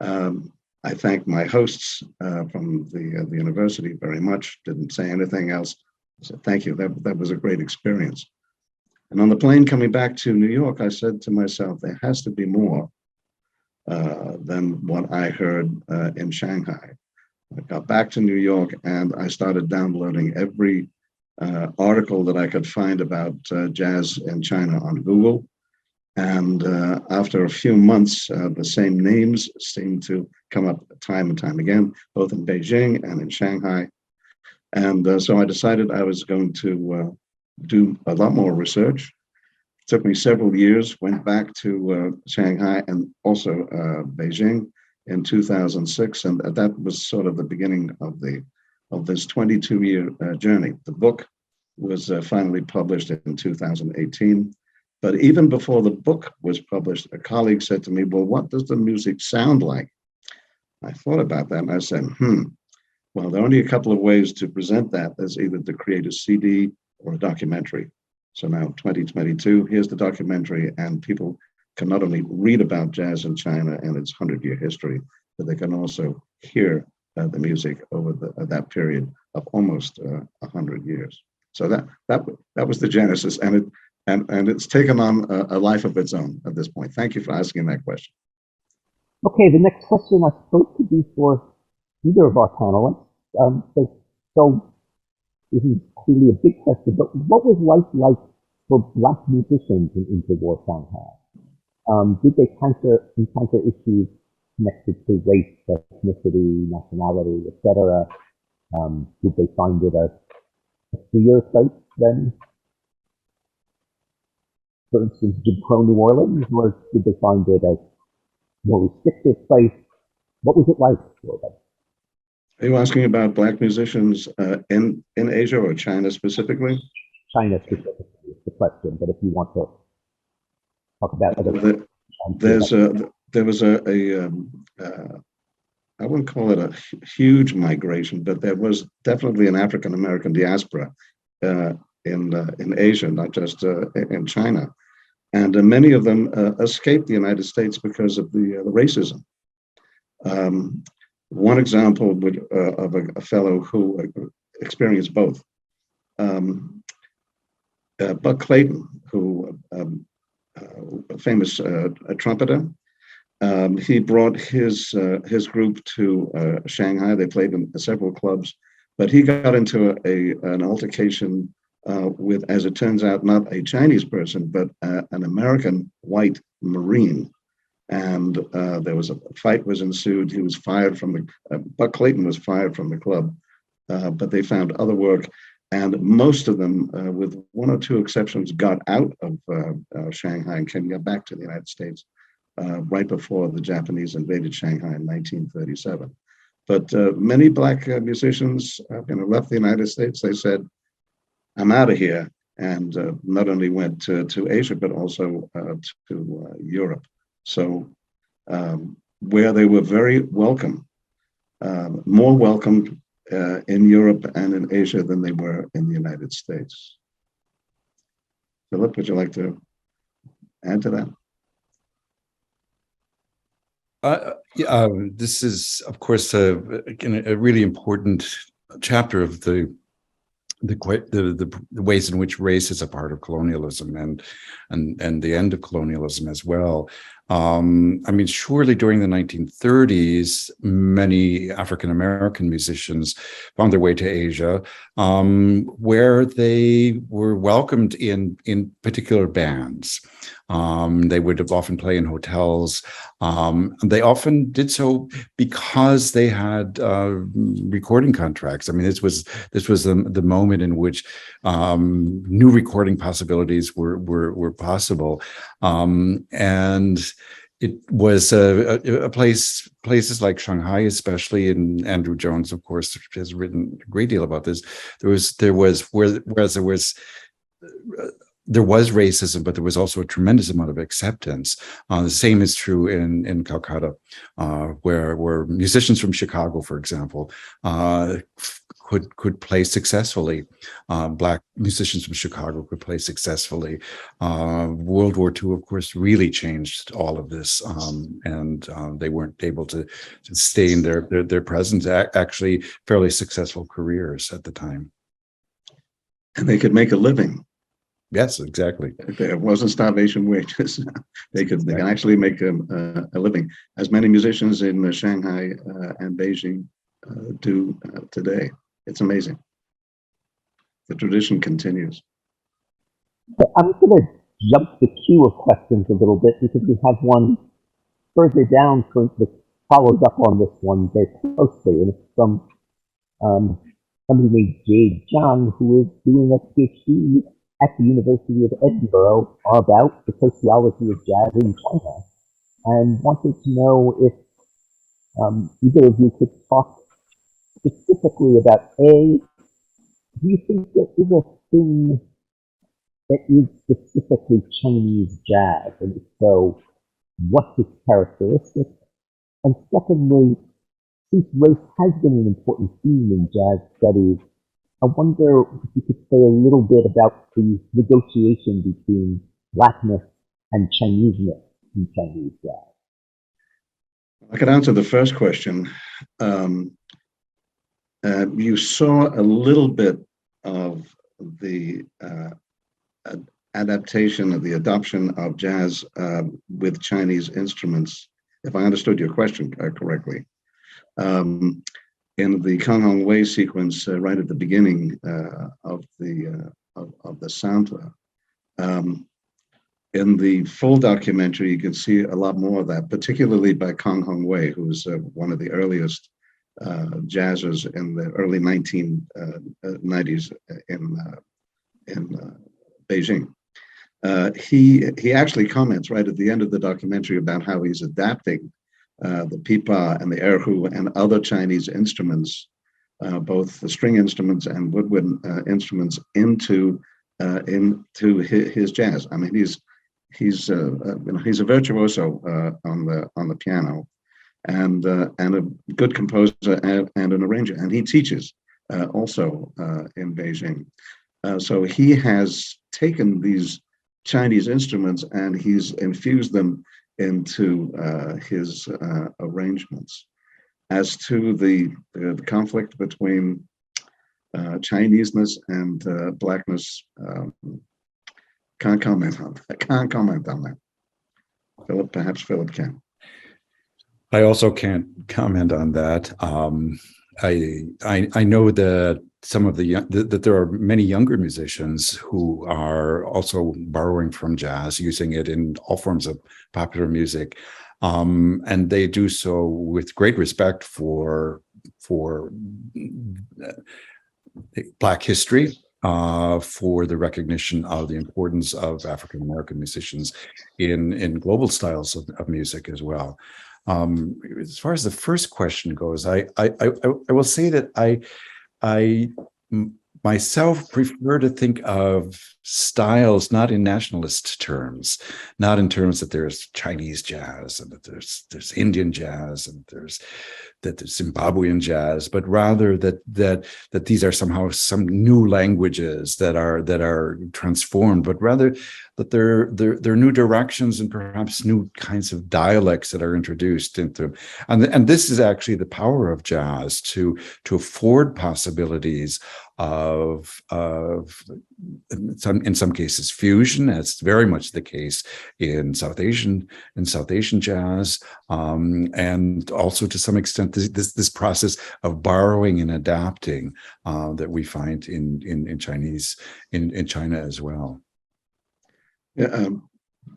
Speaker 3: I thanked my hosts from the university very much. Didn't say anything else. I said, thank you. That was a great experience. And on the plane coming back to New York, I said to myself, there has to be more than what I heard in Shanghai. I got back to New York and I started downloading every article that I could find about jazz in China on Google. And after a few months, the same names seemed to come up time and time again, both in Beijing and in Shanghai. And so I decided I was going to do a lot more research. It took me several years, went back to Shanghai and also Beijing in 2006. And that was sort of the beginning of this 22-year journey. The book was finally published in 2018. But even before the book was published, a colleague said to me, well, what does the music sound like? I thought about that and I said, well, there are only a couple of ways to present that. There's either to create a CD or a documentary. So now 2022, here's the documentary, and people can not only read about jazz in China and its 100-year history, but they can also hear the music over that period of almost 100 years. So that was the genesis, and it's taken on a life of its own at this point. Thank you for asking that question.
Speaker 1: Okay, the next question I suppose could be for either of our panelists. So this is clearly a big question, but what was life like for Black musicians in interwar Shanghai? Did they encounter issues connected to race, ethnicity, nationality, etc.? Did they find it a freer place then? For instance, Jim Crow New Orleans, or did they find it a more restrictive place? What was it like for them?
Speaker 3: Are you asking about Black musicians in Asia or China specifically?
Speaker 1: China specifically is the question, but if you want to talk about other...
Speaker 3: There was I wouldn't call it a huge migration, but there was definitely an African-American diaspora in Asia, not just in China. And many of them escaped the United States because of the racism. One example of a fellow who experienced both, Buck Clayton, who a famous trumpeter, he brought his group to Shanghai. They played in several clubs, but he got into an altercation with, as it turns out, not a Chinese person, but an American white Marine. And there was a fight was ensued. He was fired from Buck Clayton was fired from the club, but they found other work. And most of them, with one or two exceptions, got out of Shanghai and came back to the United States right before the Japanese invaded Shanghai in 1937. But many black musicians left the United States. They said, I'm out of here. And not only went to Asia, but also to Europe. So where they were very welcome, more welcomed in Europe and in Asia than they were in the United States. Philip, would you like to add to
Speaker 2: that? This is, of course, a really important chapter of the ways in which race is a part of colonialism and the end of colonialism as well. I mean, surely during the 1930s, many African American musicians found their way to Asia, where they were welcomed in particular bands. They would often play in hotels. They often did so because they had recording contracts. I mean, this was the moment in which new recording possibilities were possible, and it was places like Shanghai, especially, and Andrew Jones, of course, has written a great deal about this. There was racism, but there was also a tremendous amount of acceptance. The same is true in Calcutta, where musicians from Chicago, for example, could play successfully. Black musicians from Chicago could play successfully. World War II, of course, really changed all of this, and they weren't able to sustain their presence. Actually, fairly successful careers at the time,
Speaker 3: and they could make a living.
Speaker 2: Yes, exactly.
Speaker 3: There wasn't starvation wages. They can actually make a living, as many musicians in Shanghai and Beijing do today. It's amazing. The tradition continues.
Speaker 1: I'm going to jump the queue of questions a little bit because we have one further down that follows up on this one very closely, and it's from somebody named Jade Zhang, who is doing a PhD at the University of Edinburgh about the sociology of jazz in China, and wanted to know if either of you could talk specifically about do you think there is a thing that is specifically Chinese jazz, and if so, what's its characteristic? And secondly, since race has been an important theme in jazz studies, I wonder if you could say a little bit about the negotiation between Blackness and Chineseness in Chinese jazz.
Speaker 3: I could answer the first question. You saw a little bit of the adaptation of the adoption of jazz with Chinese instruments, if I understood your question correctly. In the Kang Hong Wei sequence, right at the beginning of the soundtrack. In the full documentary, you can see a lot more of that, particularly by Kang Hong Wei, who's one of the earliest jazzers in the early 1990s in Beijing. He actually comments right at the end of the documentary about how he's adapting the pipa and the erhu and other Chinese instruments, both the string instruments and woodwind instruments, into his jazz. I mean, he's a virtuoso on the piano, and a good composer and an arranger, and he teaches also in Beijing. So he has taken these Chinese instruments and he's infused them into his arrangements. As to the conflict between Chineseness and Blackness, can't comment on that. Perhaps Philip can.
Speaker 2: I also can't comment on that. I know that some of that there are many younger musicians who are also borrowing from jazz, using it in all forms of popular music, and they do so with great respect for Black history, for the recognition of the importance of African American musicians in global styles of music as well. As far as the first question goes, I will say that I myself prefer to think of styles not in nationalist terms, not in terms that there's Chinese jazz and that there's Indian jazz and there's Zimbabwean jazz, but rather that these are somehow some new languages that are transformed, but rather that they're new directions and perhaps new kinds of dialects that are introduced into them. And this is actually the power of jazz to afford possibilities of in some cases fusion. That's very much the case in South Asian jazz, and also to some extent this process of borrowing and adapting that we find in China as well.
Speaker 3: Yeah,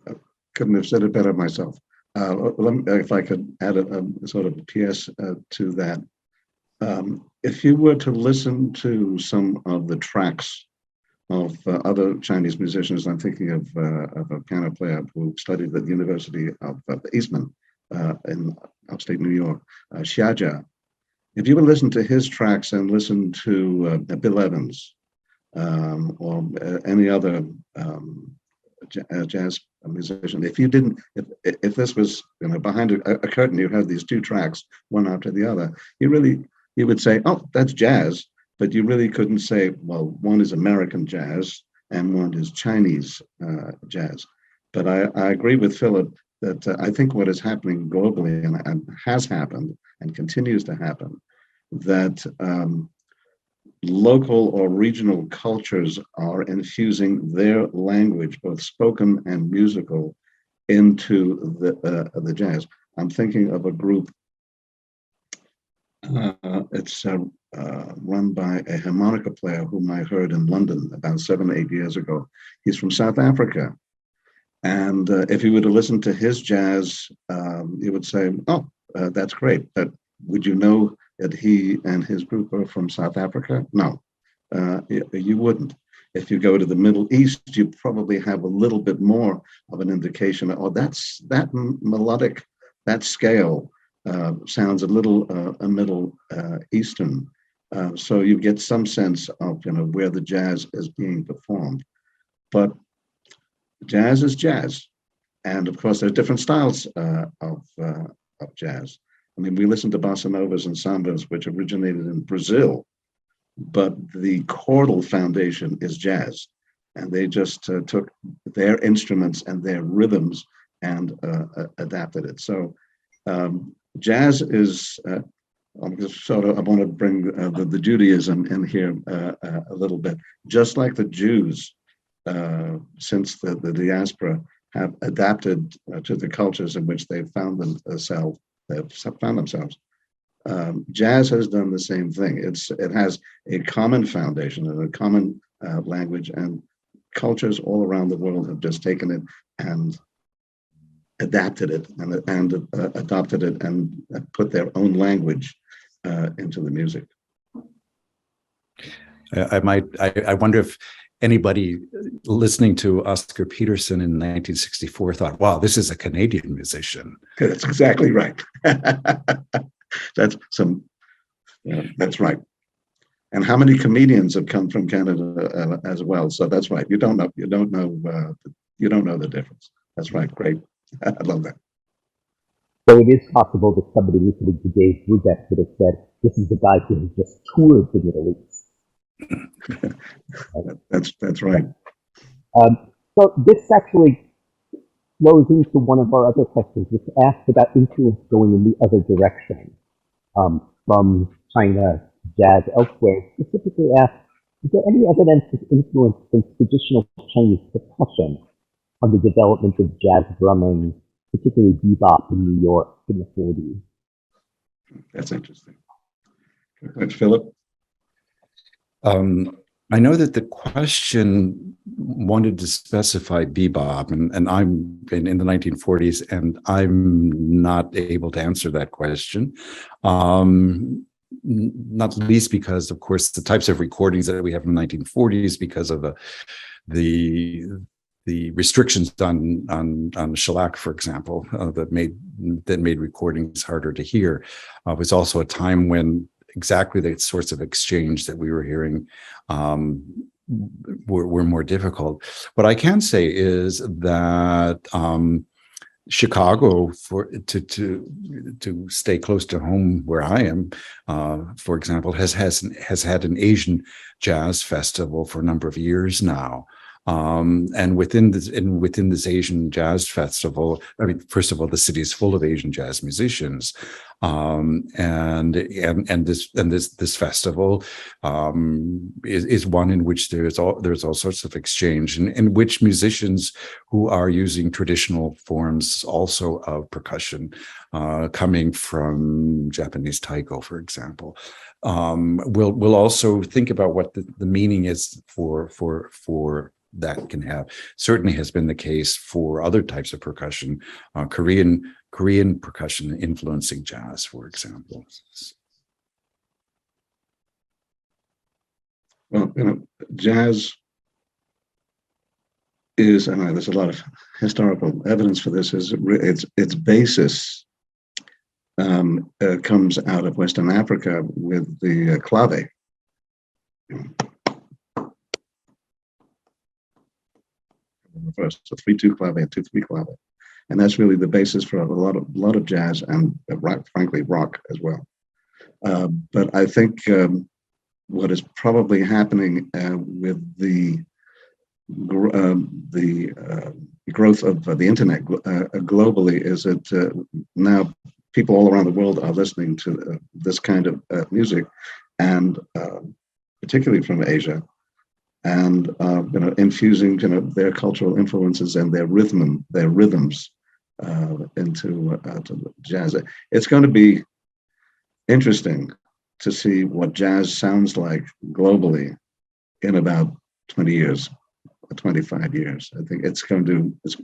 Speaker 3: I couldn't have said it better myself. If I could add a sort of PS to that. If you were to listen to some of the tracks of other Chinese musicians, I'm thinking of a piano player who studied at the University of Eastman in upstate New York, Xia Jia. If you would listen to his tracks and listen to Bill Evans or any other jazz musician, if this was behind a curtain, you have these two tracks, one after the other, you would say, oh, that's jazz, but you really couldn't say, well, one is American jazz and one is Chinese jazz. But I agree with Philip that I think what is happening globally and has happened and continues to happen, that local or regional cultures are infusing their language, both spoken and musical, into the jazz. I'm thinking of a group. It's run by a harmonica player whom I heard in London about 7 or 8 years ago. He's from South Africa. And if you were to listen to his jazz, you would say, oh, that's great. But would you know that he and his group are from South Africa? No, you wouldn't. If you go to the Middle East, you probably have a little bit more of an indication. Oh, that melodic, that scale sounds a little Middle Eastern. So you get some sense of where the jazz is being performed. But jazz is jazz. And of course, there are different styles of jazz. I mean, we listen to bossa novas and sambas, which originated in Brazil, but the chordal foundation is jazz. And they just took their instruments and their rhythms and adapted it. So jazz is, I want to bring the Judaism in here a little bit. Just like the Jews, since the diaspora have adapted to the cultures in which they've found themselves, jazz has done the same thing. It has a common foundation and a common language, and cultures all around the world have just taken it and adapted it and adopted it and put their own language into the music.
Speaker 2: I wonder if anybody listening to Oscar Peterson in 1964 thought, wow, this is a Canadian musician.
Speaker 3: That's exactly right. That's right. And how many comedians have come from Canada as well? So that's right. You don't know the difference. That's right. Great. I love that.
Speaker 1: So it is possible that somebody listening to Dave Brubeck could have said, this is the guy who has just toured the Middle East.
Speaker 3: That's right.
Speaker 1: So this actually flows into one of our other questions, which asked about influence going in the other direction from China jazz elsewhere. Specifically asked, is there any evidence of influence from traditional Chinese percussion on the development of jazz drumming, particularly bebop in New York in the 40s?
Speaker 3: That's interesting. Thanks, Philip.
Speaker 2: I know that the question wanted to specify bebop, and I'm in the 1940s, and I'm not able to answer that question. Not least because, of course, the types of recordings that we have in the 1940s, because of the restrictions on shellac, for example, that made recordings harder to hear, was also a time when exactly the sorts of exchange that we were hearing were more difficult. What I can say is that Chicago, to stay close to home where I am, for example, has had an Asian jazz festival for a number of years now. And within this Asian jazz festival, I mean, first of all, the city is full of Asian jazz musicians, and this festival is one in which there's all sorts of exchange, and in which musicians who are using traditional forms also of percussion, coming from Japanese taiko, for example, will also think about what the meaning is for that can have. Certainly has been the case for other types of percussion, Korean percussion influencing jazz, for example.
Speaker 3: Well, jazz is, and there's a lot of historical evidence for this, is its basis comes out of Western Africa with the clave. Reverse, so 3-2 clave and 2-3 clave, and that's really the basis for a lot of jazz and frankly rock as well. But I think what is probably happening with the growth of the internet globally is that now people all around the world are listening to this kind of music, and particularly from Asia, and infusing their cultural influences and their rhythms into jazz. It's going to be interesting to see what jazz sounds like globally in about 20 years, or 25 years. I think it's going to. This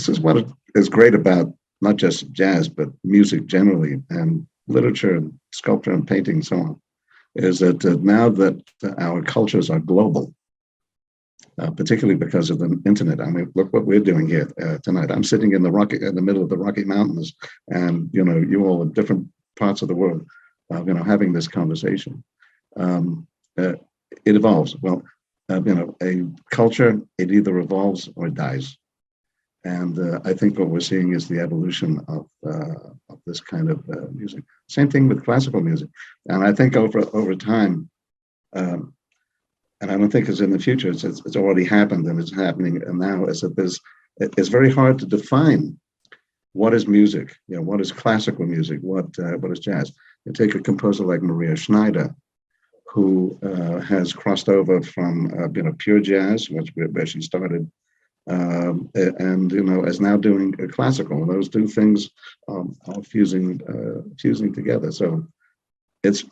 Speaker 3: is what is great about not just jazz but music generally, and literature, and sculpture, and painting, and so on. Is that now that our cultures are global, particularly because of the internet. I mean, look what we're doing here tonight. I'm sitting in the middle of the Rocky Mountains, and you all in different parts of the world, having this conversation. It evolves. Well, a culture, it either evolves or it dies, and I think what we're seeing is the evolution of this kind of music. Same thing with classical music, and I think over time, and I don't think it's in the future. It's already happened, and it's happening now. Is that it's very hard to define what is music. What is classical music? What is jazz? You take a composer like Maria Schneider, who has crossed over from pure jazz, where she started, and is now doing classical. And those two things are fusing together. So it's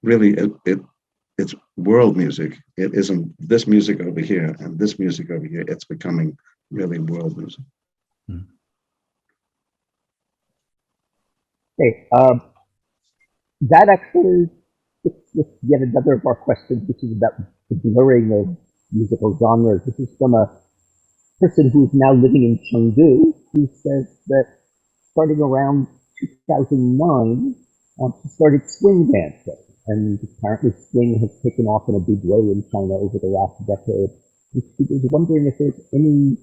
Speaker 3: really it's world music. It isn't this music over here and this music over here. It's becoming really world music.
Speaker 1: Okay, that actually fits with yet another of our questions, which is about the blurring of musical genres. This is from a person who's now living in Chengdu, who says that starting around 2009, she started swing dancing. And apparently swing has taken off in a big way in China over the last decade. And she was wondering if there's any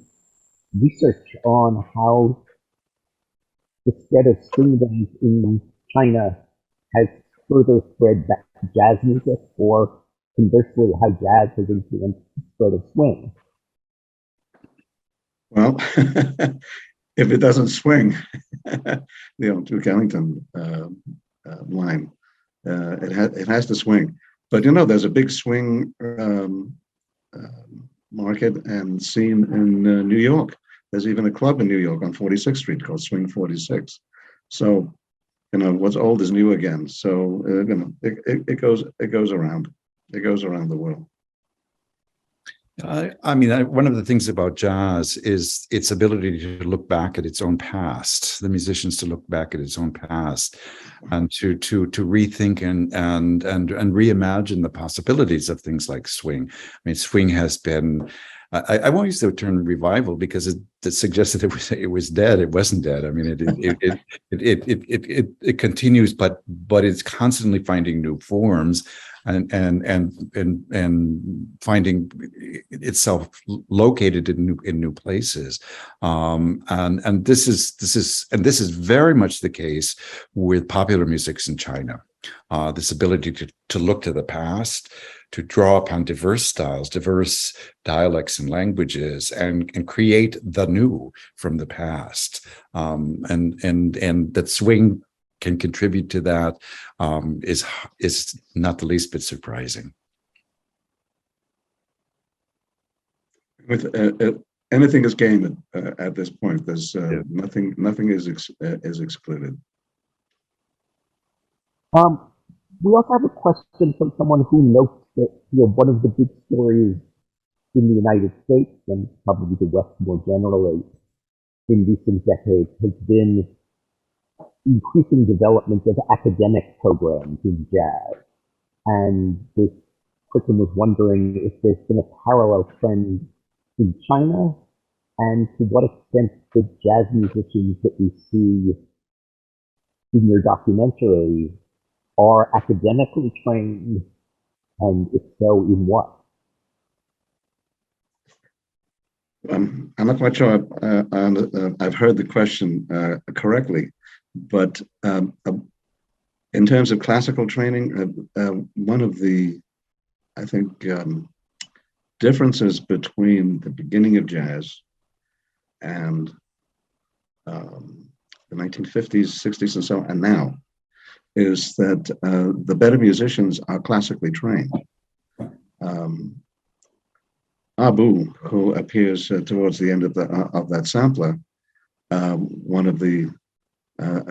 Speaker 1: research on how the spread of swing dance in China has further spread back to jazz music, or conversely, how jazz has influenced the spread of swing.
Speaker 3: Well, if it doesn't swing, Duke Ellington line, it has to swing. But there's a big swing market and scene in New York. There's even a club in New York on 46th Street called Swing 46. So, what's old is new again. So, it goes around. It goes around the world.
Speaker 2: I mean, one of the things about jazz is its ability to look back at its own past. The musicians to look back at its own past, and to rethink and reimagine the possibilities of things like swing. I mean, swing has been I won't use the term revival because it suggested it was dead. It wasn't dead. I mean, it continues, but it's constantly finding new forms and finding itself located in new places. And this is very much the case with popular musics in China. This ability to look to the past, to draw upon diverse styles, diverse dialects and languages, and create the new from the past. And that swing can contribute to that is not the least bit surprising.
Speaker 3: With anything is game at this point. There's nothing is excluded.
Speaker 1: We also have a question from someone who notes that one of the big stories in the United States and probably the West more generally in recent decades has been increasing development of academic programs in jazz. And this person was wondering if there's been a parallel trend in China, and to what extent the jazz musicians that we see in your documentary are academically trained, and if so, in what?
Speaker 3: I'm not quite sure I've heard the question correctly, but in terms of classical training, one of the, I think, differences between the beginning of jazz and the 1950s, 60s, and so on, and now, is that the better musicians are classically trained. Abu, who appears towards the end of that sampler, one of the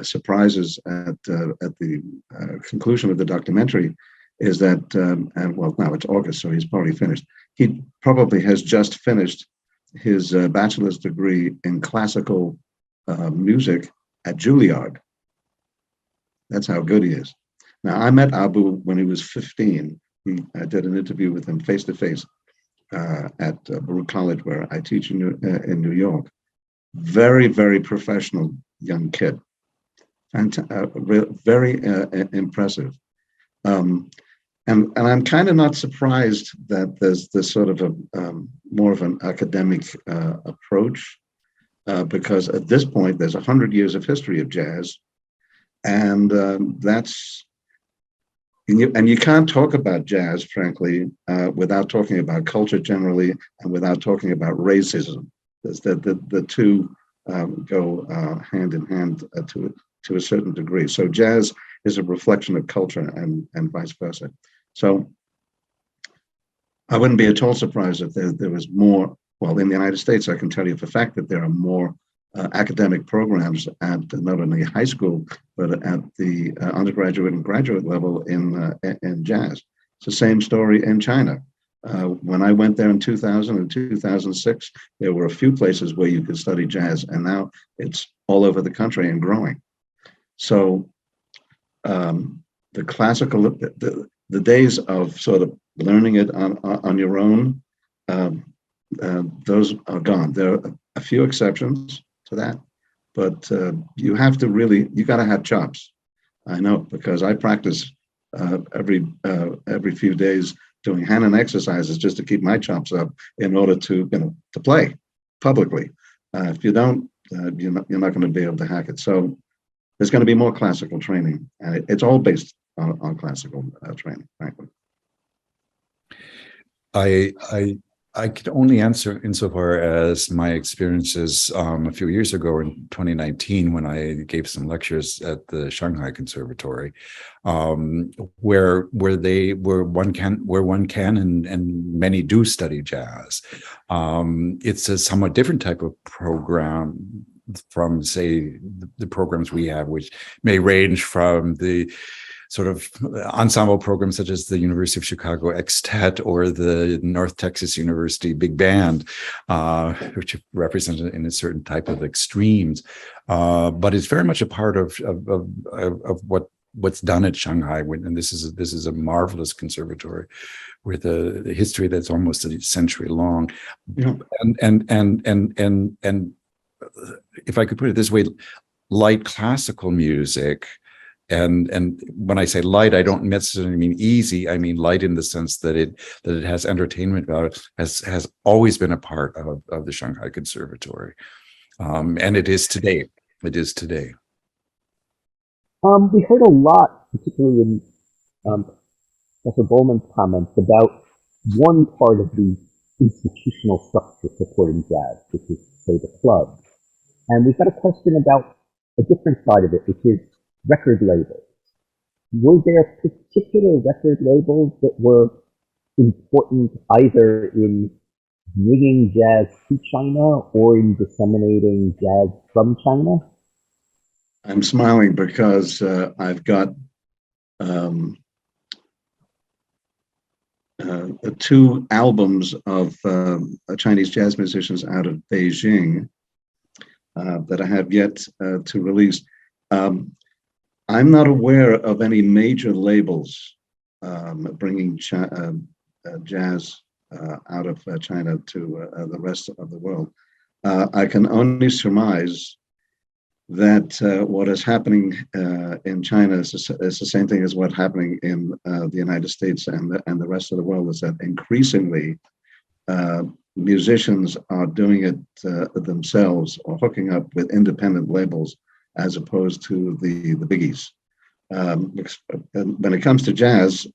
Speaker 3: surprises at the conclusion of the documentary is that, well, now it's August, so he's probably finished. He probably has just finished his bachelor's degree in classical music at Juilliard. That's how good he is. Now, I met Abu when he was 15. I did an interview with him face-to-face at Baruch College, where I teach in New York. Very, very professional young kid. Very impressive. And I'm kind of not surprised that there's this sort of a more of an academic approach, because at this point, there's 100 years of history of jazz. And and you can't talk about jazz, frankly, without talking about culture generally and without talking about racism. The two go hand in hand to a certain degree. So jazz is a reflection of culture and vice versa. So I wouldn't be at all surprised if there was more. Well, in the United States, I can tell you for a fact that there are more academic programs at not only high school, but at the undergraduate and graduate level in jazz. It's the same story in China. When I went there in 2000 and 2006, there were a few places where you could study jazz, and now it's all over the country and growing. So the classical, the days of sort of learning it on your own, those are gone. There are a few exceptions to that, but you have to really, you got to have chops. I know, because I practice every few days doing hand exercises just to keep my chops up in order to play publicly. If you don't, you're not going to be able to hack it. So there's going to be more classical training, and it's all based on classical training, frankly.
Speaker 2: I could only answer insofar as my experiences a few years ago in 2019 when I gave some lectures at the Shanghai Conservatory, where one can and many do study jazz. It's a somewhat different type of program from, say, the programs we have, which may range from the sort of ensemble programs such as the University of Chicago Extet or the North Texas University Big Band, which are represented in a certain type of extremes. But it's very much a part of what what's done at Shanghai, and this is a marvelous conservatory with a history that's almost a century long.
Speaker 3: Yeah.
Speaker 2: And if I could put it this way, light classical music, and when I say light, I don't necessarily mean easy. I mean light in the sense that it has entertainment value, has always been a part of the Shanghai Conservatory, and it is today. It is today.
Speaker 1: We heard a lot, particularly in Professor Bowman's comments, about one part of the institutional structure supporting jazz, which is, say, the club. And we've got a question about a different side of it, which is record labels. Were there particular record labels that were important either in bringing jazz to China or in disseminating jazz from China?
Speaker 3: I'm smiling because I've got two albums of Chinese jazz musicians out of Beijing that I have yet to release. I'm not aware of any major labels bringing jazz out of China to the rest of the world. I can only surmise that what is happening in China is the same thing as what's happening in the United States and the rest of the world, is that increasingly musicians are doing it themselves or hooking up with independent labels as opposed to the biggies. When it comes to jazz,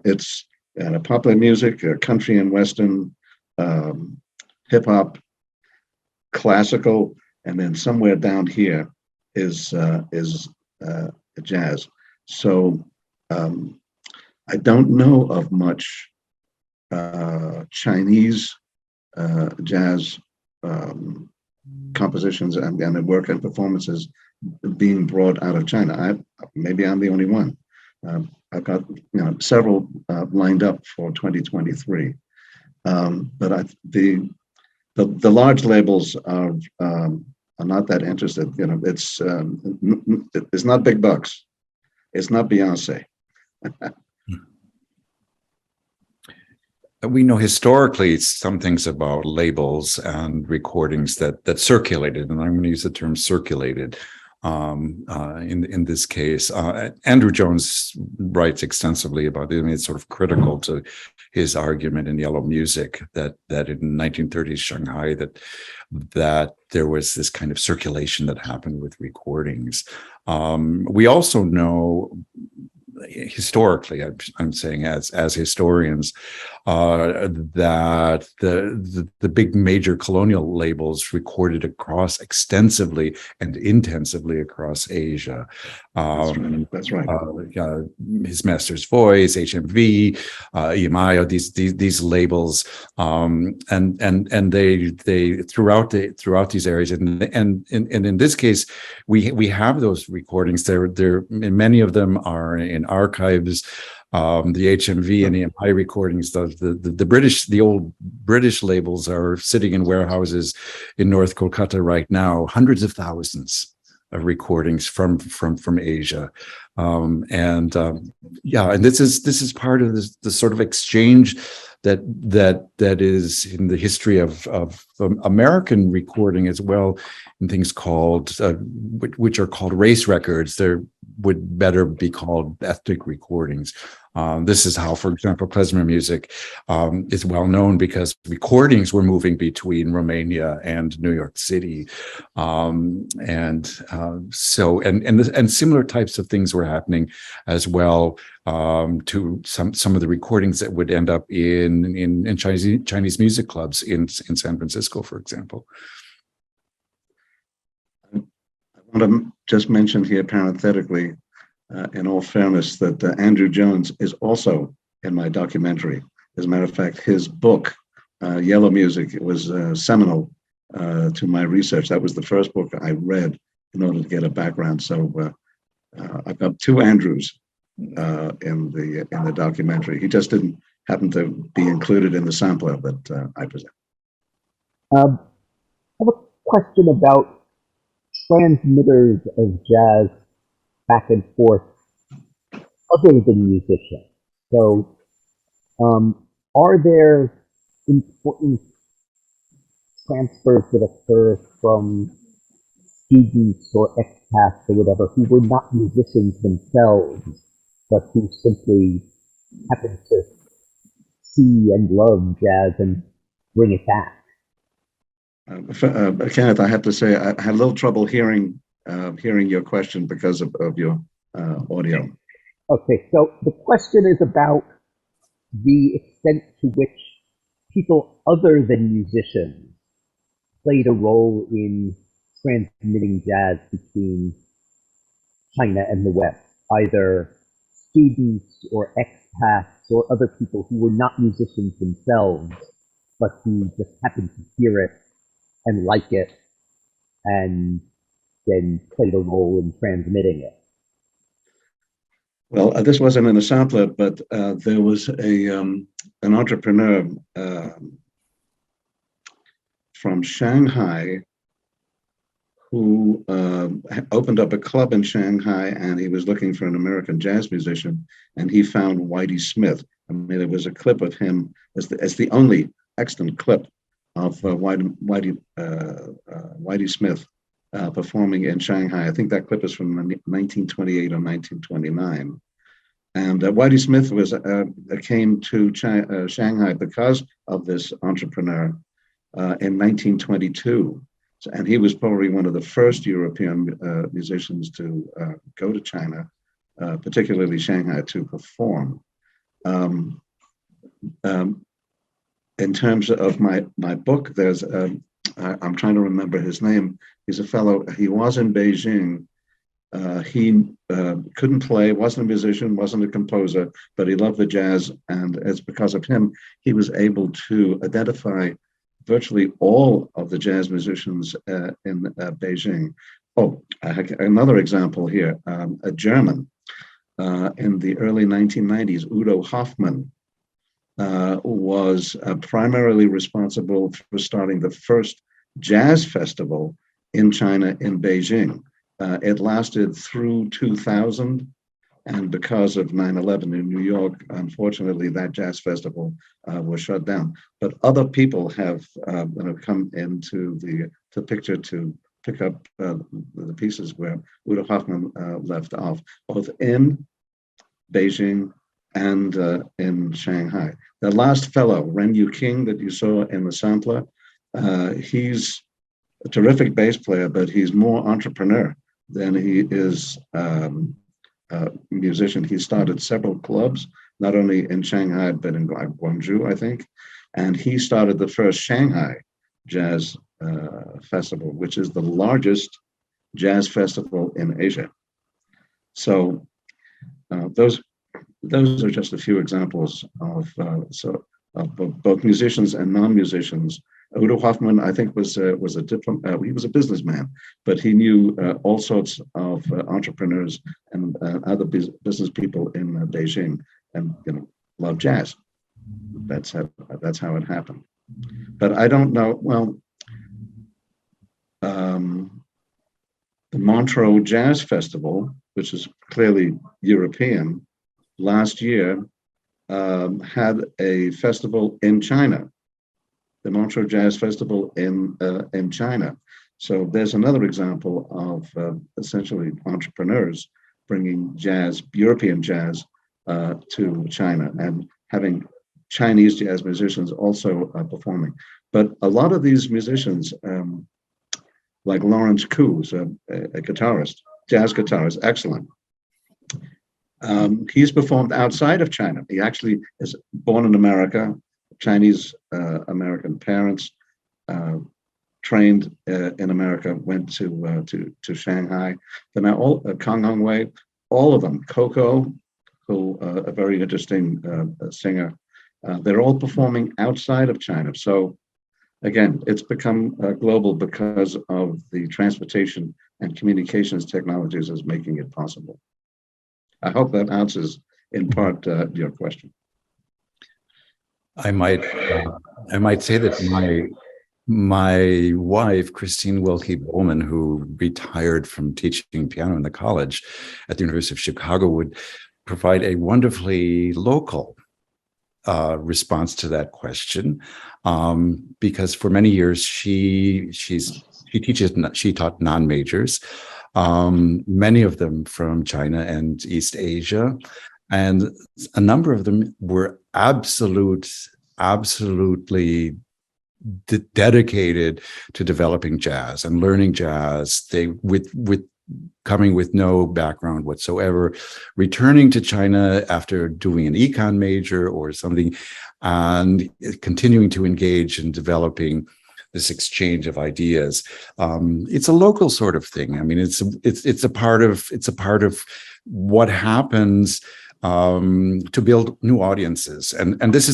Speaker 3: it's popular music, country and Western, hip hop, classical, and then somewhere down here is jazz. So I don't know of much Chinese jazz compositions and work and performances being brought out of China. Maybe I'm the only one. I've got several lined up for 2023, but the large labels are not that interested. It's not big bucks. It's not Beyonce.
Speaker 2: We know historically some things about labels and recordings that circulated, and I'm going to use the term circulated in this case. Andrew Jones writes extensively about it. I mean, it's sort of critical to his argument in Yellow Music that in 1930s Shanghai that there was this kind of circulation that happened with recordings. We also know historically, I'm saying as historians, that the big major colonial labels recorded extensively and intensively across Asia.
Speaker 3: That's right.
Speaker 2: His Master's Voice, HMV, EMI, these labels, and they throughout these areas, and in this case, we have those recordings. There many of them are in archives. The HMV and EMI recordings, the old British labels are sitting in warehouses in North Kolkata right now, hundreds of thousands of recordings from Asia, and this is part of the sort of exchange that is in the history of American recording as well, in things called which are called race records. There would better be called ethnic recordings. This is how, for example, klezmer music is well known, because recordings were moving between Romania and New York City, and similar types of things were happening as well to some of the recordings that would end up in Chinese music clubs in San Francisco, for example.
Speaker 3: I want to just mention here parenthetically, in all fairness, that Andrew Jones is also in my documentary. As a matter of fact, his book, Yellow Music, was seminal to my research. That was the first book I read in order to get a background. So I've got two Andrews in the documentary. He just didn't happen to be included in the sampler that I present.
Speaker 1: I have a question about transmitters of jazz back and forth other than musicians. So, are there important transfers that occur from students or expats or whatever who were not musicians themselves, but who simply happened to see and love jazz and bring it back?
Speaker 3: Kenneth, I have to say I had a little trouble hearing your question because of your audio.
Speaker 1: Okay, so the question is about the extent to which people other than musicians played a role in transmitting jazz between China and the West, either students or expats or other people who were not musicians themselves, but who just happened to hear it and like it and then played a role in transmitting it.
Speaker 3: Well, this wasn't in a sampler, but there was an entrepreneur from Shanghai who opened up a club in Shanghai, and he was looking for an American jazz musician, and he found Whitey Smith. I mean, there was a clip of him as the only extant clip of Whitey Smith performing in Shanghai. I think that clip is from 1928 or 1929. And Whitey Smith came to Shanghai because of this entrepreneur in 1922. And he was probably one of the first European musicians to go to China, particularly Shanghai, to perform. In terms of my book, there's I'm trying to remember his name. He's a fellow. He was in Beijing. He couldn't play, wasn't a musician, wasn't a composer, but he loved the jazz, and it's because of him he was able to identify virtually all of the jazz musicians in Beijing. Oh, another example here, a German in the early 1990s, Udo Hoffmann, was primarily responsible for starting the first jazz festival in China in Beijing. It lasted through 2000, and because of 9/11 in New York, unfortunately, that jazz festival was shut down. But other people have come into the picture to pick up the pieces where Udo Hoffmann left off, both in Beijing and in Shanghai. The last fellow, Ren Yu King, that you saw in the sampler, he's a terrific bass player, but he's more entrepreneur than he is musician. He started several clubs, not only in Shanghai, but in Guangzhou, I think. And he started the first Shanghai Jazz Festival, which is the largest jazz festival in Asia. So those are just a few examples of both musicians and non-musicians. Udo Hoffmann, I think, was a diplomat. He was a businessman, but he knew all sorts of entrepreneurs and other business people in Beijing, and loved jazz. That's how it happened. But I don't know. Well, the Montreux Jazz Festival, which is clearly European, last year had a festival in China. The Montreux Jazz Festival in China. So there's another example of essentially entrepreneurs bringing jazz, European jazz, to China, and having Chinese jazz musicians also performing. But a lot of these musicians, like Lawrence Koo, a guitarist, jazz guitarist, excellent. He's performed outside of China. He actually is born in America, Chinese American parents, trained in America, went to Shanghai. Then all Kang Hong Wei, all of them, Coco, who a very interesting singer, they're all performing outside of China. So again, it's become global because of the transportation and communications technologies is making it possible. I hope that answers in part your question.
Speaker 2: I might say that my wife, Christine Wilkie Bowman, who retired from teaching piano in the college at the University of Chicago, would provide a wonderfully local response to that question, because for many years she taught non-majors, many of them from China and East Asia, and a number of them were absolutely dedicated to developing jazz and learning jazz. They with coming with no background whatsoever, returning to China after doing an econ major or something, and continuing to engage in developing this exchange of ideas. It's a local sort of thing. I mean, it's a part of what happens to build new audiences, and this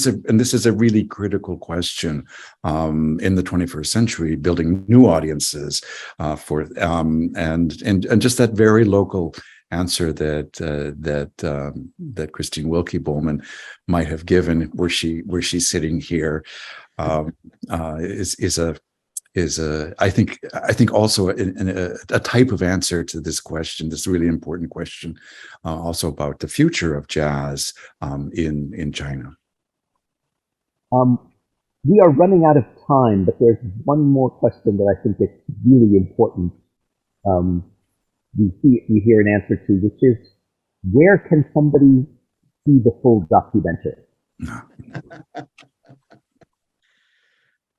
Speaker 2: is a really critical question in the 21st century, building new audiences and just that very local answer that Christine Wilkie Bowman might have given, were she sitting here, is I think also a type of answer to this question, this really important question, also about the future of jazz in China.
Speaker 1: We are running out of time, but there's one more question that I think is really important. We hear an answer to, which is, where can somebody see the full documentary?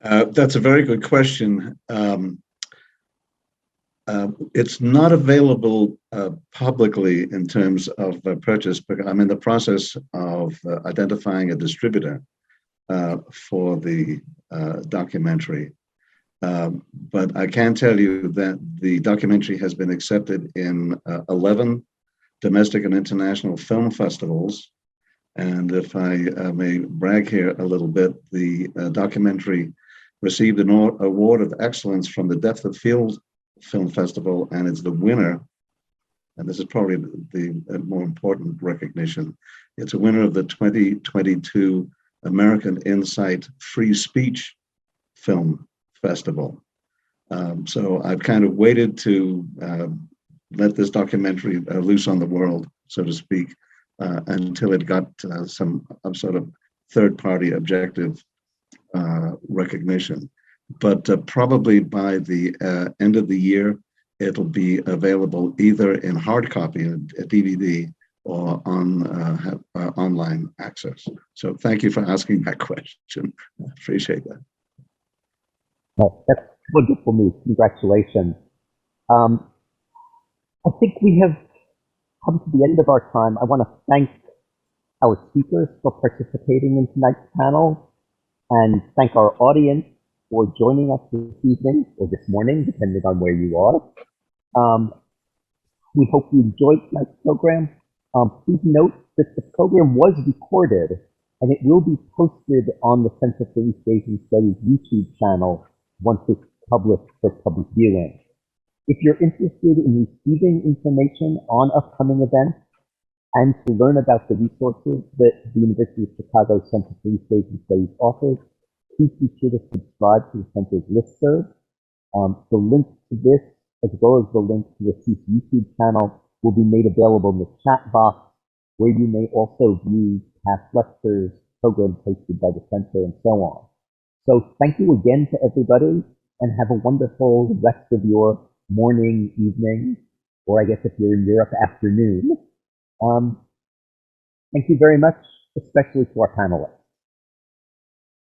Speaker 3: That's a very good question. It's not available publicly in terms of purchase, but I'm in the process of identifying a distributor for the documentary. But I can tell you that the documentary has been accepted in 11 domestic and international film festivals. And if I may brag here a little bit, the documentary received an award of excellence from the Depth of Field Film Festival, and it's the winner, and this is probably the more important recognition, it's a winner of the 2022 American Insight Free Speech Film Festival. So I've kind of waited to let this documentary loose on the world, so to speak, until it got some sort of third-party objective recognition. But probably by the end of the year, it'll be available either in hard copy, a DVD, or on online access. So thank you for asking that question. I appreciate that.
Speaker 1: Well, that's wonderful news. Congratulations. I think we have come to the end of our time. I want to thank our speakers for participating in tonight's panel, and thank our audience for joining us this evening or this morning, depending on where you are. We hope you enjoyed tonight's program. Please note that the program was recorded, and it will be posted on the Center for East Asian Studies YouTube channel once it's published for public viewing. If you're interested in receiving information on upcoming events and to learn about the resources that the University of Chicago Center for East Asian Studies offers, please be sure to subscribe to the Center's listserv. The link to this, as well as the link to the CEAS YouTube channel, will be made available in the chat box, where you may also view past lectures, programs hosted by the Center, and so on. So thank you again to everybody, and have a wonderful rest of your morning, evening, or I guess if you're in Europe, afternoon. Thank you very much, especially to our panelists.